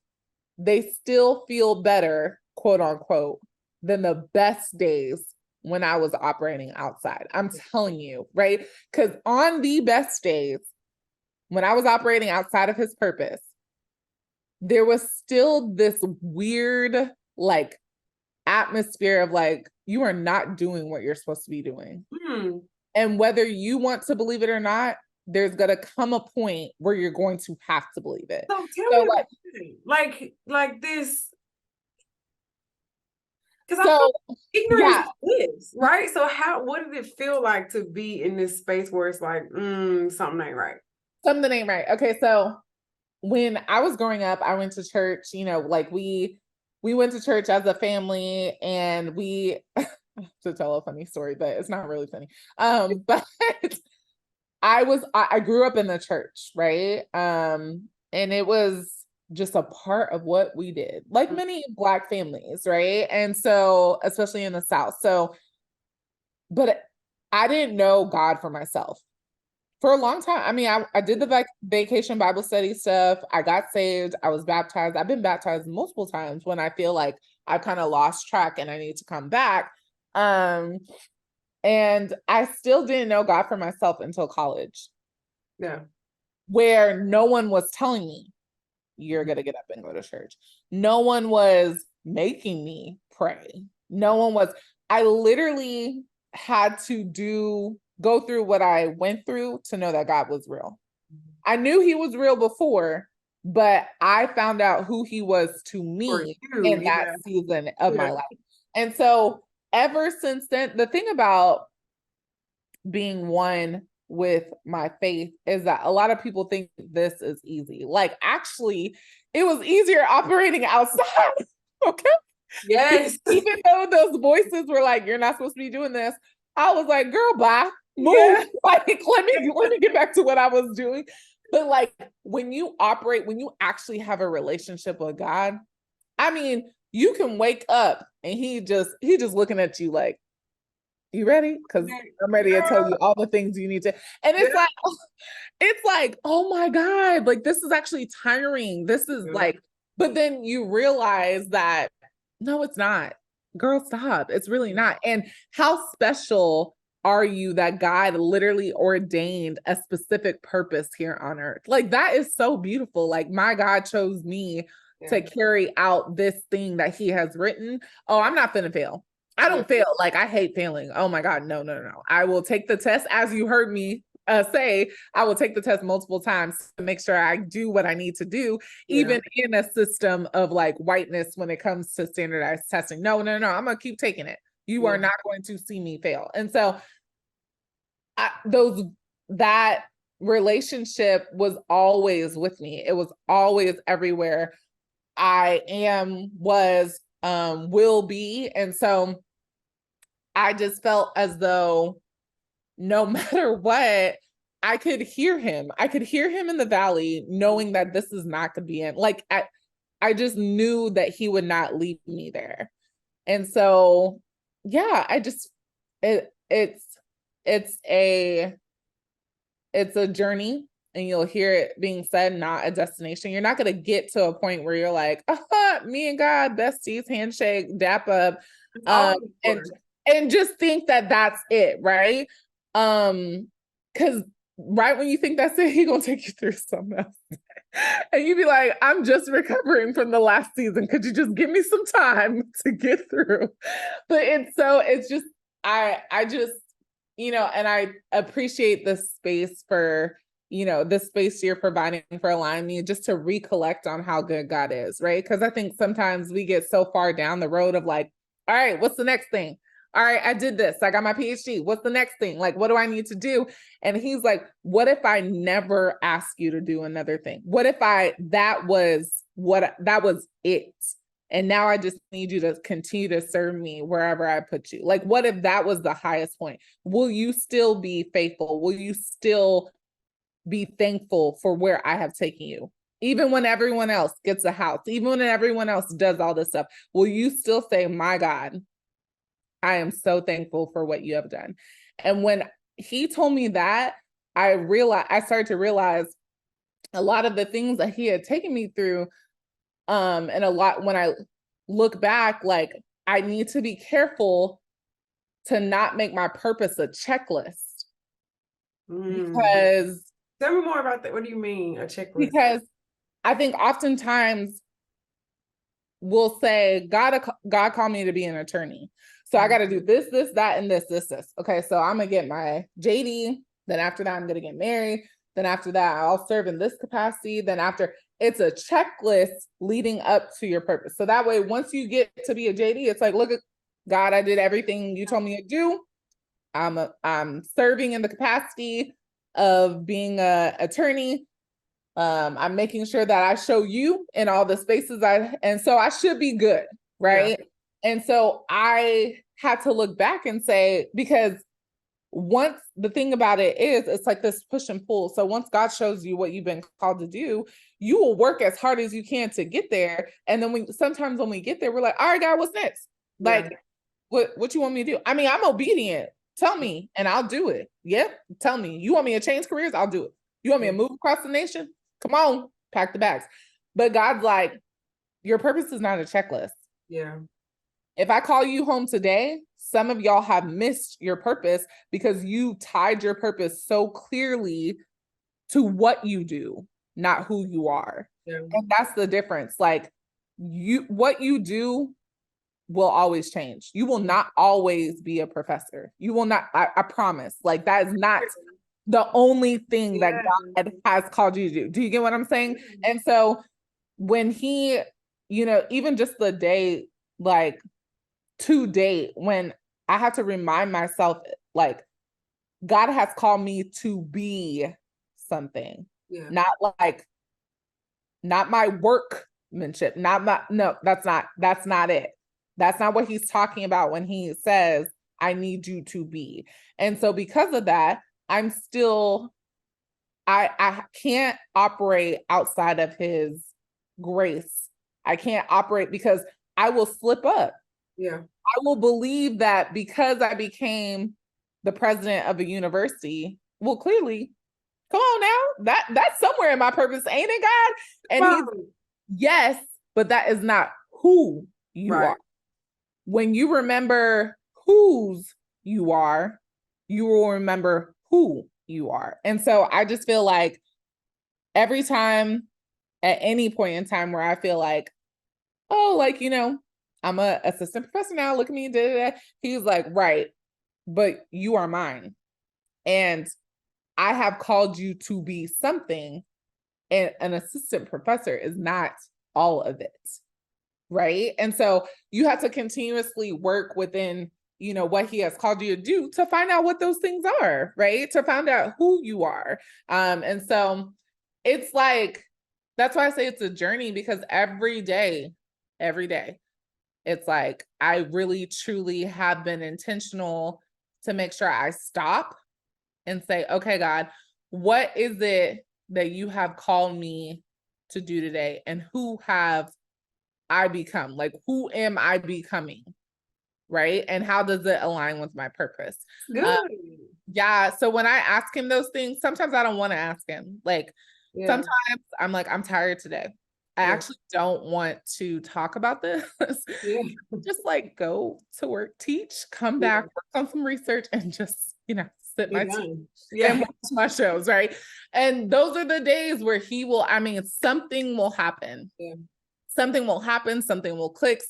they still feel better, quote unquote, than the best days when I was operating outside. I'm telling you, right? Because on the best days, when I was operating outside of his purpose, there was still this weird, like, atmosphere of like, you are not doing what you're supposed to be doing. And whether you want to believe it or not, there's gonna come a point where you're going to have to believe it. So tell me like this. Because I feel ignorance is, right? So what did it feel like to be in this space where it's like, something ain't right? Something ain't right. Okay, so when I was growing up, I went to church, you know, like we went to church as a family, and we to tell a funny story, but it's not really funny. But I grew up in the church, right? And it was just a part of what we did, like many Black families, right? And so, especially in the South. So, but I didn't know God for myself for a long time. I mean, I did the vacation Bible study stuff. I got saved. I was baptized. I've been baptized multiple times when I feel like I kind of lost track and I need to come back. And I still didn't know God for myself until college. Yeah. Where no one was telling me, you're going to get up and go to church. No one was making me pray. No one was. I literally had to go through what I went through to know that God was real. I knew he was real before, but I found out who he was to me in that season of my life. And so ever since then, the thing about being one with my faith is that a lot of people think this is easy. Like, actually, it was easier operating outside. Okay. Yes. Even though those voices were like, you're not supposed to be doing this, I was like, girl, bye. Move. Yeah. Like, let me get back to what I was doing. But like, when you actually have a relationship with God, I mean, you can wake up and he just looking at you like, you ready? Because I'm ready to tell you all the things you need to. And it's like, oh my God, like this is actually tiring. This is like, but then you realize that no, it's not. Girl, stop. It's really not. And how special are you that God literally ordained a specific purpose here on earth? Like that is so beautiful. Like my God chose me to carry out this thing that he has written. Oh, I'm not gonna fail. I don't fail. Like I hate failing. Oh my God. No. I will take the test, as you heard me say, I will take the test multiple times to make sure I do what I need to do, even in a system of like whiteness when it comes to standardized testing. No. I'm gonna keep taking it. You are not going to see me fail. And so that relationship was always with me. It was always everywhere. I am, was, will be. And so I just felt as though no matter what, I could hear him. I could hear him in the valley, knowing that this is not going to be it. Like I just knew that he would not leave me there. And so, yeah, it's a journey, and you'll hear it being said, not a destination. You're not going to get to a point where you're like, me and God, besties, handshake, dap up, and just think that that's it, right? Because right when you think that's it, he's gonna take you through something else. And you'd be like, I'm just recovering from the last season. Could you just give me some time to get through? But it's just, I just, and I appreciate the space for, this space you're providing for allowing me just to recollect on how good God is, right? Because I think sometimes we get so far down the road of like, all right, what's the next thing? All right, I did this. I got my Ph.D. What's the next thing? Like, what do I need to do? And he's like, what if I never ask you to do another thing? What if that was it? And now I just need you to continue to serve me wherever I put you. Like, what if that was the highest point? Will you still be faithful? Will you still be thankful for where I have taken you? Even when everyone else gets a house, even when everyone else does all this stuff, will you still say, my God, I am so thankful for what you have done? And when he told me that, I started to realize a lot of the things that he had taken me through. And a lot, when I look back, like I need to be careful to not make my purpose a checklist. Because tell me more about that. What do you mean a checklist? Because I think oftentimes we'll say, God called me to be an attorney. So I got to do this, that, and this. Okay, so I'm going to get my JD. Then after that, I'm going to get married. Then after that, I'll serve in this capacity. Then after, it's a checklist leading up to your purpose. So that way, once you get to be a JD, it's like, look at God, I did everything you told me to do. I'm serving in the capacity of being an attorney. I'm making sure that I show you in all the spaces and so I should be good, right? Yeah. And so I had to look back and say, because once the thing about it is, it's like this push and pull. So once God shows you what you've been called to do, you will work as hard as you can to get there. And then sometimes when we get there, we're like, all right, God, what's next? Like, what you want me to do? I mean, I'm obedient. Tell me and I'll do it. Yep. Tell me. You want me to change careers? I'll do it. You want me to move across the nation? Come on, pack the bags. But God's like, your purpose is not a checklist. Yeah. If I call you home today, some of y'all have missed your purpose because you tied your purpose so clearly to what you do, not who you are. Yeah. And that's the difference. Like what you do will always change. You will not always be a professor. You will not, I promise. Like that is not the only thing that God has called you to do. Do you get what I'm saying? And so when he, even just the day, like to date, when I have to remind myself, like, God has called me to be something, not my workmanship, that's not it. That's not what he's talking about when he says, I need you to be. And so because of that, I'm still, I can't operate outside of his grace. I can't operate because I will slip up. Yeah. I will believe that because I became the president of a university, well, clearly, come on now, that's somewhere in my purpose, ain't it, God? And he's, yes, but that is not who you are. When you remember whose you are, you will remember who you are. And so I just feel like every time, at any point in time where I feel like, oh, like, you know, I'm a assistant professor now, look at me, da, da, da. He's like, right, but you are mine. And I have called you to be something, and an assistant professor is not all of it, right? And so you have to continuously work within, you know, what he has called you to do to find out what those things are, right? To find out who you are. And so it's like, that's why I say it's a journey, because every day, it's like, I really truly have been intentional to make sure I stop and say, okay, God, what is it that you have called me to do today? And who have I become? Like, who am I becoming? Right? And how does it align with my purpose? Good. Yeah. So when I ask him those things, sometimes I don't want to ask him. Like, sometimes I'm like, I'm tired today. I actually don't want to talk about this. Just like go to work, teach, come back, work on some research, and just, you know, sit my team and watch my shows, right? And those are the days where he will, I mean, something will happen. Something will happen, something will click,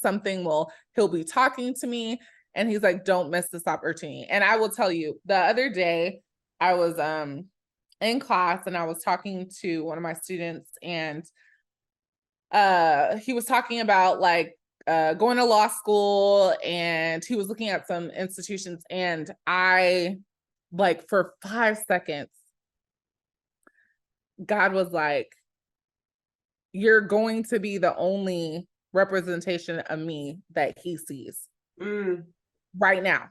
he'll be talking to me, and he's like, don't miss this opportunity. And I will tell you, the other day I was in class and I was talking to one of my students, and he was talking about like going to law school, and he was looking at some institutions, and I, like, for 5 seconds, God was like, you're going to be the only representation of me that he sees right now.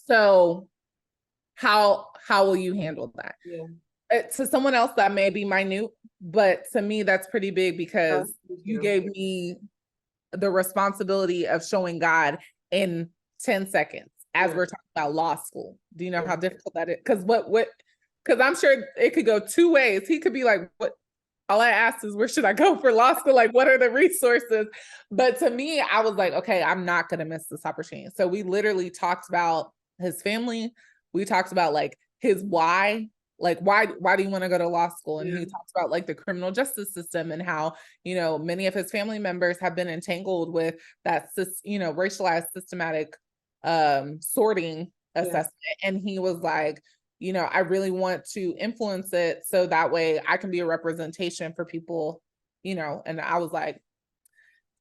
So how will you handle that? To someone else that may be minute, but to me that's pretty big, because you gave me the responsibility of showing God in 10 seconds as we're talking about law school. Do you know how difficult that is? Because because I'm sure it could go two ways. He could be like, what? All I asked is, where should I go for law school? Like, what are the resources? But to me, I was like, okay, I'm not going to miss this opportunity. So we literally talked about his family. We talked about like his why, like, why do you want to go to law school? And he talks about like the criminal justice system, and how, you know, many of his family members have been entangled with that, you know, racialized systematic sorting assessment. And he was like, you know, I really want to influence it so that way I can be a representation for people, you know. And I was like,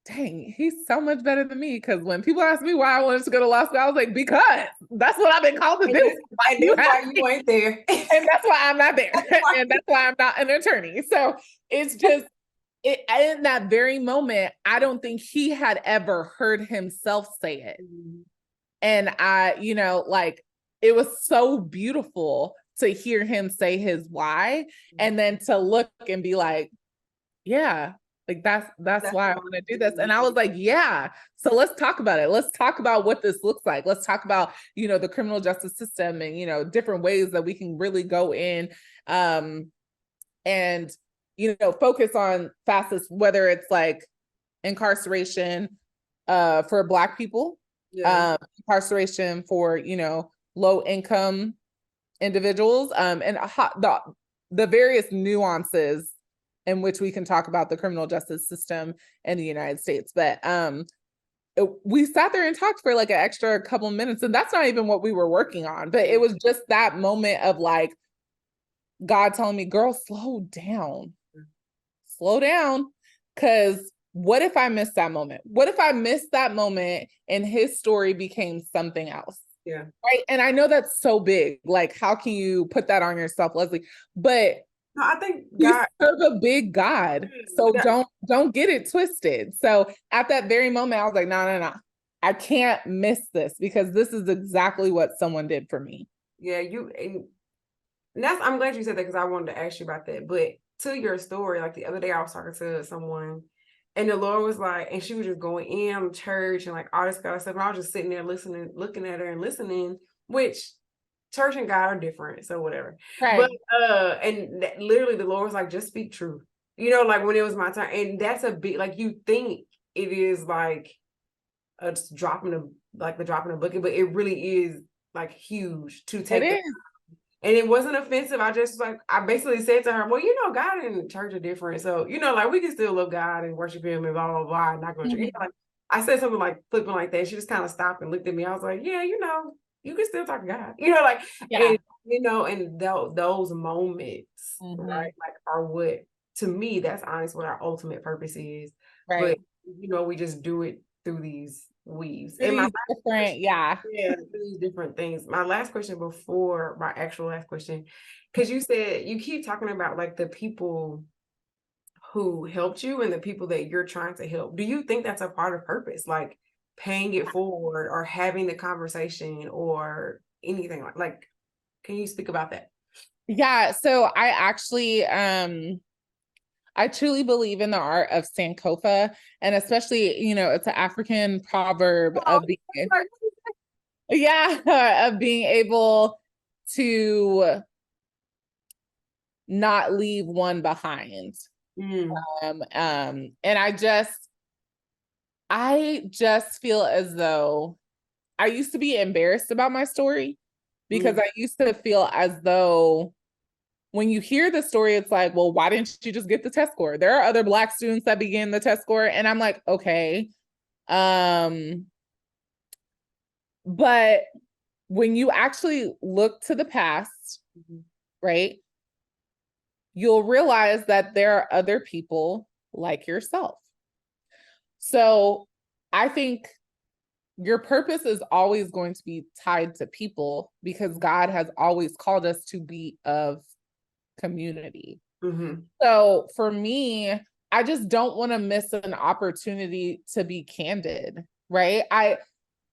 dang, he's so much better than me. Because when people ask me why I wanted to go to law school, I was like, because that's what I've been called to do. And that's why you ain't there. And that's why I'm not there. And that's why I'm not an attorney. So it's just, in that very moment, I don't think he had ever heard himself say it. And I, you know, like, it was so beautiful to hear him say his why, and then to look and be like, yeah, like that's why I want to do this. And I was like, yeah, so let's talk about it. Let's talk about what this looks like. Let's talk about, you know, the criminal justice system, and, you know, different ways that we can really go in and, you know, focus on facets, whether it's like incarceration for Black people, incarceration for, you know, low income individuals, and the various nuances in which we can talk about the criminal justice system in the United States. But we sat there and talked for like an extra couple minutes, and that's not even what we were working on. But it was just that moment of like God telling me, girl, slow down, because what if I missed that moment? What if I missed that moment and his story became something else? Right. And I know that's so big. Like, how can you put that on yourself, Leslie? But no, I think God, you serve a big God. So don't get it twisted. So at that very moment, I was like, no. I can't miss this, because this is exactly what someone did for me. And I'm glad you said that, because I wanted to ask you about that. But to your story, like the other day I was talking to someone, And the Lord was like, and she was just going in on church and like all this kind of stuff. And I was just sitting there listening, looking at her and listening, which church and God are different. So whatever. Right. But literally the Lord was like, just speak truth. You know, like when it was my time. And that's a big, like you think it is like a drop in the drop in a bucket, but it really is like huge to take It it. is. And it wasn't offensive. I just like, I basically said to her, well, you know, God and church are different. So, you know, like we can still love God and worship him and blah, blah, blah, and not go to church. You know, like I said something like flipping like that. She just kind of stopped and looked at me. I was like, yeah, you know, you can still talk to God. You know, like, Yeah. and, you know, and those moments, right, like are what, to me, that's honestly what our ultimate purpose is. Right. But, you know, we just do it through these weaves. Through And these different, yeah, these different things. My last question before my actual last question, because you said you keep talking about like the people who helped you and the people that you're trying to help. Do you think that's a part of purpose, like paying it forward or having the conversation or anything like can you speak about that? Yeah. So I actually, I truly believe in the art of Sankofa, and especially, you know, it's an African proverb of being, yeah, of being able to not leave one behind. And I just feel as though I used to be embarrassed about my story because I used to feel as though when you hear the story, it's like, well, why didn't you just get the test score? There are other Black students that begin the test score. And I'm like, okay. But when you actually look to the past, right, you'll realize that there are other people like yourself. So I think your purpose is always going to be tied to people because God has always called us to be of community. So for me, I just don't want to miss an opportunity to be candid, right?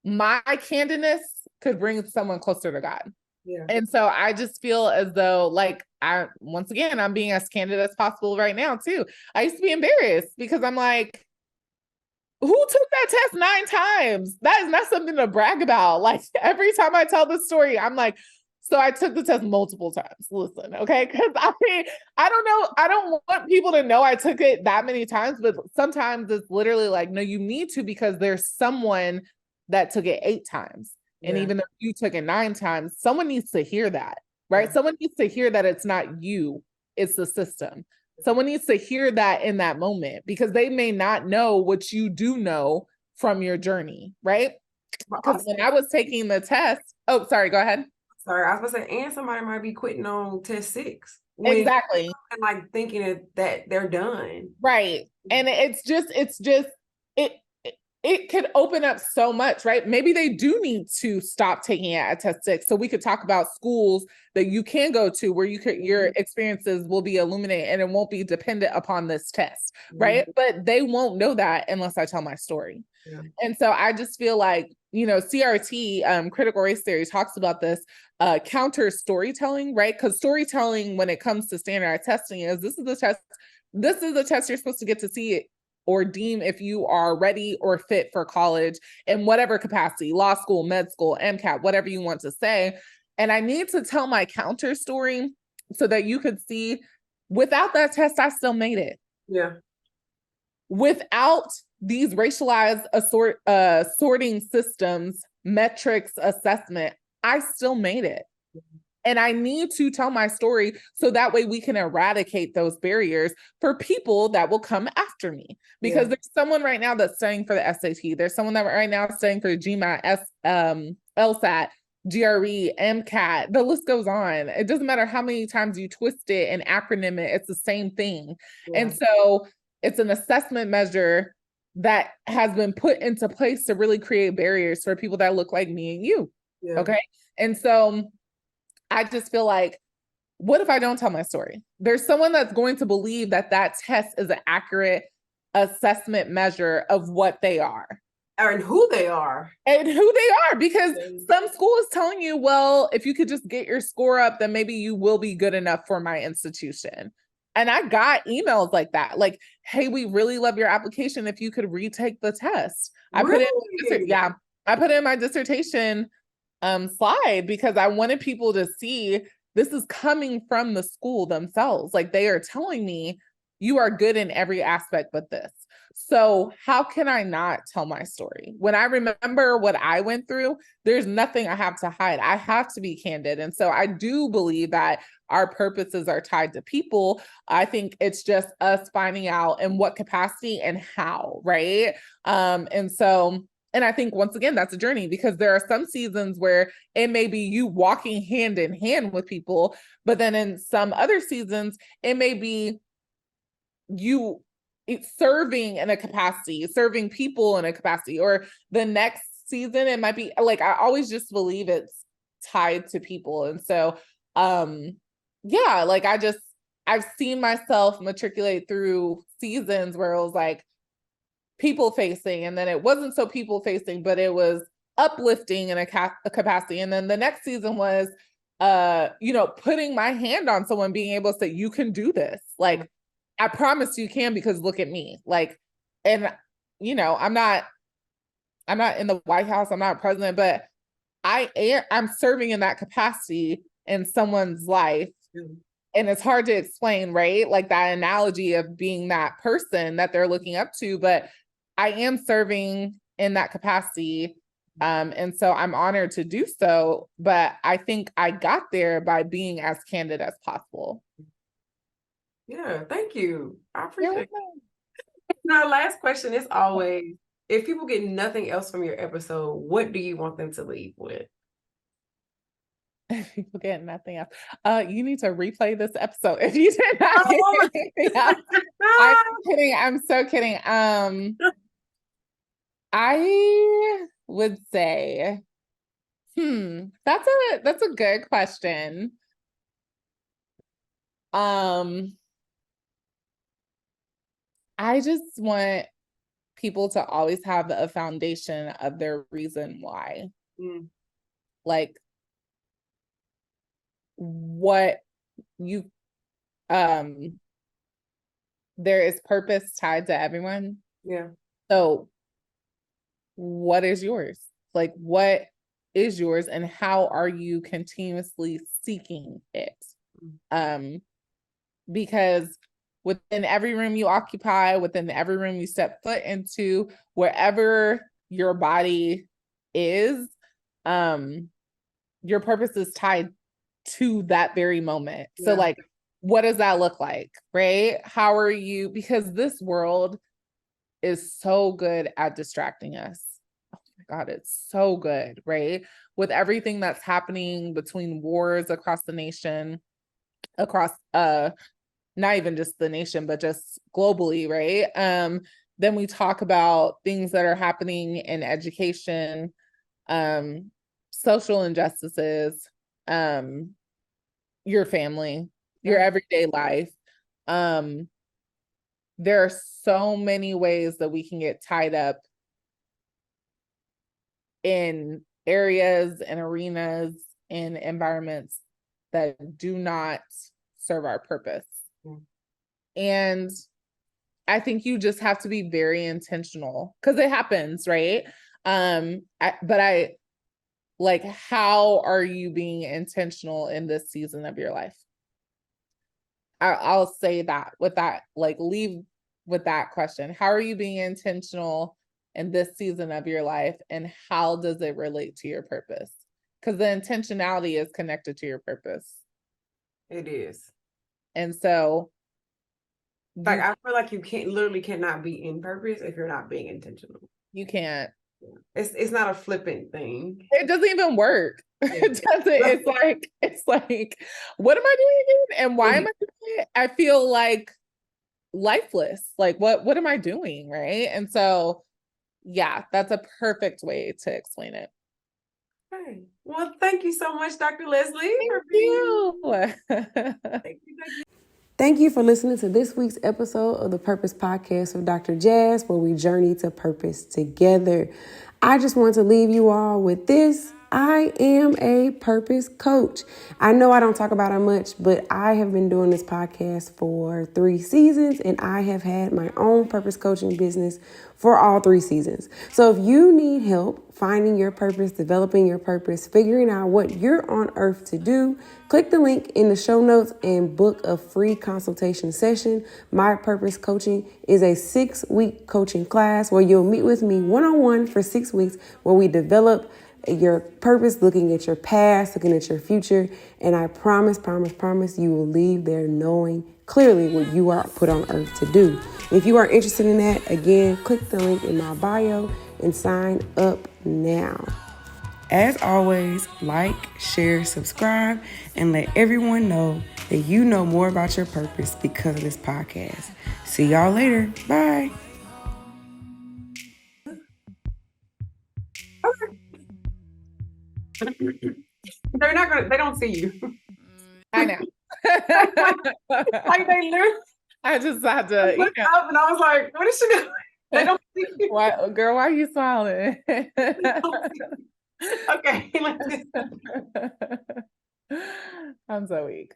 My candidness could bring someone closer to God. Yeah. And so I just feel as though, like, once again, I'm being as candid as possible right now too. I used to be embarrassed because I'm like, who took that test 9 times? That is not something to brag about. Like every time I tell the story, I'm like, so I took the test multiple times. Listen, okay? Because I don't know. I don't want people to know I took it that many times, but sometimes it's literally like, no, you need to because there's someone that took it 8 times. And even though you took it 9 times, someone needs to hear that, right? Someone needs to hear that it's not you, it's the system. Someone needs to hear that in that moment because they may not know what you do know from your journey, right? Because when I was taking the test, oh, sorry, go ahead. Sorry, I was gonna say, and somebody might be quitting on test 6. Exactly. And like thinking that they're done. Right. And it could open up so much, right? Maybe they do need to stop taking it at test 6. So we could talk about schools that you can go to where your experiences will be illuminated and it won't be dependent upon this test, right? But they won't know that unless I tell my story. And so I just feel like, you know, CRT, critical race theory, talks about this counter storytelling, right? Because storytelling, when it comes to standardized testing, is this is the test you're supposed to get to see it or deem if you are ready or fit for college in whatever capacity, law school, med school, MCAT, whatever you want to say. And I need to tell my counter story so that you could see without that test, I still made it. Yeah. Without these racialized sorting systems, metrics, assessment, I still made it. And I need to tell my story so that way we can eradicate those barriers for people that will come after me. Because there's someone right now that's studying for the SAT. There's someone that right now is studying for the GMAT, LSAT, GRE, MCAT. The list goes on. It doesn't matter how many times you twist it and acronym it, it's the same thing. And so it's an assessment measure that has been put into place to really create barriers for people that look like me and you. Okay. And so I just feel like, what if I don't tell my story? There's someone that's going to believe that that test is an accurate assessment measure of what they are. And who they are. And who they are, because some school is telling you, well, if you could just get your score up, then maybe you will be good enough for my institution. And I got emails like that, like, hey, we really love your application. If you could retake the test. I put it in my dissertation slide because I wanted people to see this is coming from the school themselves. Like, they are telling me you are good in every aspect but this. So how can I not tell my story? When I remember what I went through, there's nothing I have to hide. I have to be candid. And so I do believe that our purposes are tied to people. I think it's just us finding out in what capacity and how, right? And I think, once again, that's a journey, because there are some seasons where it may be you walking hand in hand with people, but then in some other seasons, it may be you serving in a capacity, serving people in a capacity, or the next season, it might be like, I always just believe it's tied to people. And so, yeah, like I've seen myself matriculate through seasons where it was like, people facing, and then it wasn't so people facing, but it was uplifting in a capacity. And then the next season was putting my hand on someone, being able to say, you can do this, like, I promise you can, because look at me. Like, and I'm not in the White House, I'm not president, but I'm serving in that capacity in someone's life. And it's hard to explain, right? Like that analogy of being that person that they're looking up to, but I am serving in that capacity. And so I'm honored to do so, but I think I got there by being as candid as possible. Yeah, thank you. I appreciate it. Now, last question is always, if people get nothing else from your episode, what do you want them to leave with? People get nothing else. You need to replay this episode if you did not get anything else. I'm kidding. I'm so kidding. I would say, that's a good question. I just want people to always have a foundation of their reason why. Like, what you there is purpose tied to everyone. Yeah. So what is yours? Like, what is yours, and how are you continuously seeking it? Because within every room you occupy, within every room you step foot into, wherever your body is, your purpose is tied to that very moment. So like, what does that look like, right? How are you, because this world is so good at distracting us. Oh my God, it's so good, right? With everything that's happening between wars across the nation, across not even just the nation, but just globally, right? Then we talk about things that are happening in education, social injustices, your family, your everyday life. There are so many ways that we can get tied up in areas and arenas and environments that do not serve our purpose. And I think you just have to be very intentional, because it happens, right? But like, how are you being intentional in this season of your life? I'll say that with that, like, leave with that question. How are you being intentional in this season of your life, and how does it relate to your purpose? Because the intentionality is connected to your purpose. It is. And so, like, I feel like you cannot be in purpose if you're not being intentional. You can't. It's not a flippant thing. It doesn't even work. It doesn't. It's like, what am I doing again? And why am I doing it? I feel like lifeless. Like, what am I doing? Right. And so, yeah, that's a perfect way to explain it. Okay. Well, thank you so much, Dr. Leslie. Thank you. Thank you for listening to this week's episode of the Purpose Podcast with Dr. Jazz, where we journey to purpose together. I just want to leave you all with this. I am a purpose coach. I know I don't talk about it much, but I have been doing this podcast for 3 seasons, and I have had my own purpose coaching business for all 3 seasons. So if you need help finding your purpose, developing your purpose, figuring out what you're on earth to do, click the link in the show notes and book a free consultation session. My purpose coaching is a 6-week coaching class where you'll meet with me one-on-one for 6 weeks, where we develop your purpose, looking at your past, looking at your future. And I promise you will leave there knowing clearly what you are put on earth to do. If you are interested in that, again, click the link in my bio and sign up now. As always, like, share, subscribe, and let everyone know that you know more about your purpose because of this podcast. See y'all later. Bye. They don't see you. I know. Like they literally I just had to looked up and I was like, what is she doing? They don't see you. Why, girl, why are you smiling? Okay. I'm so weak.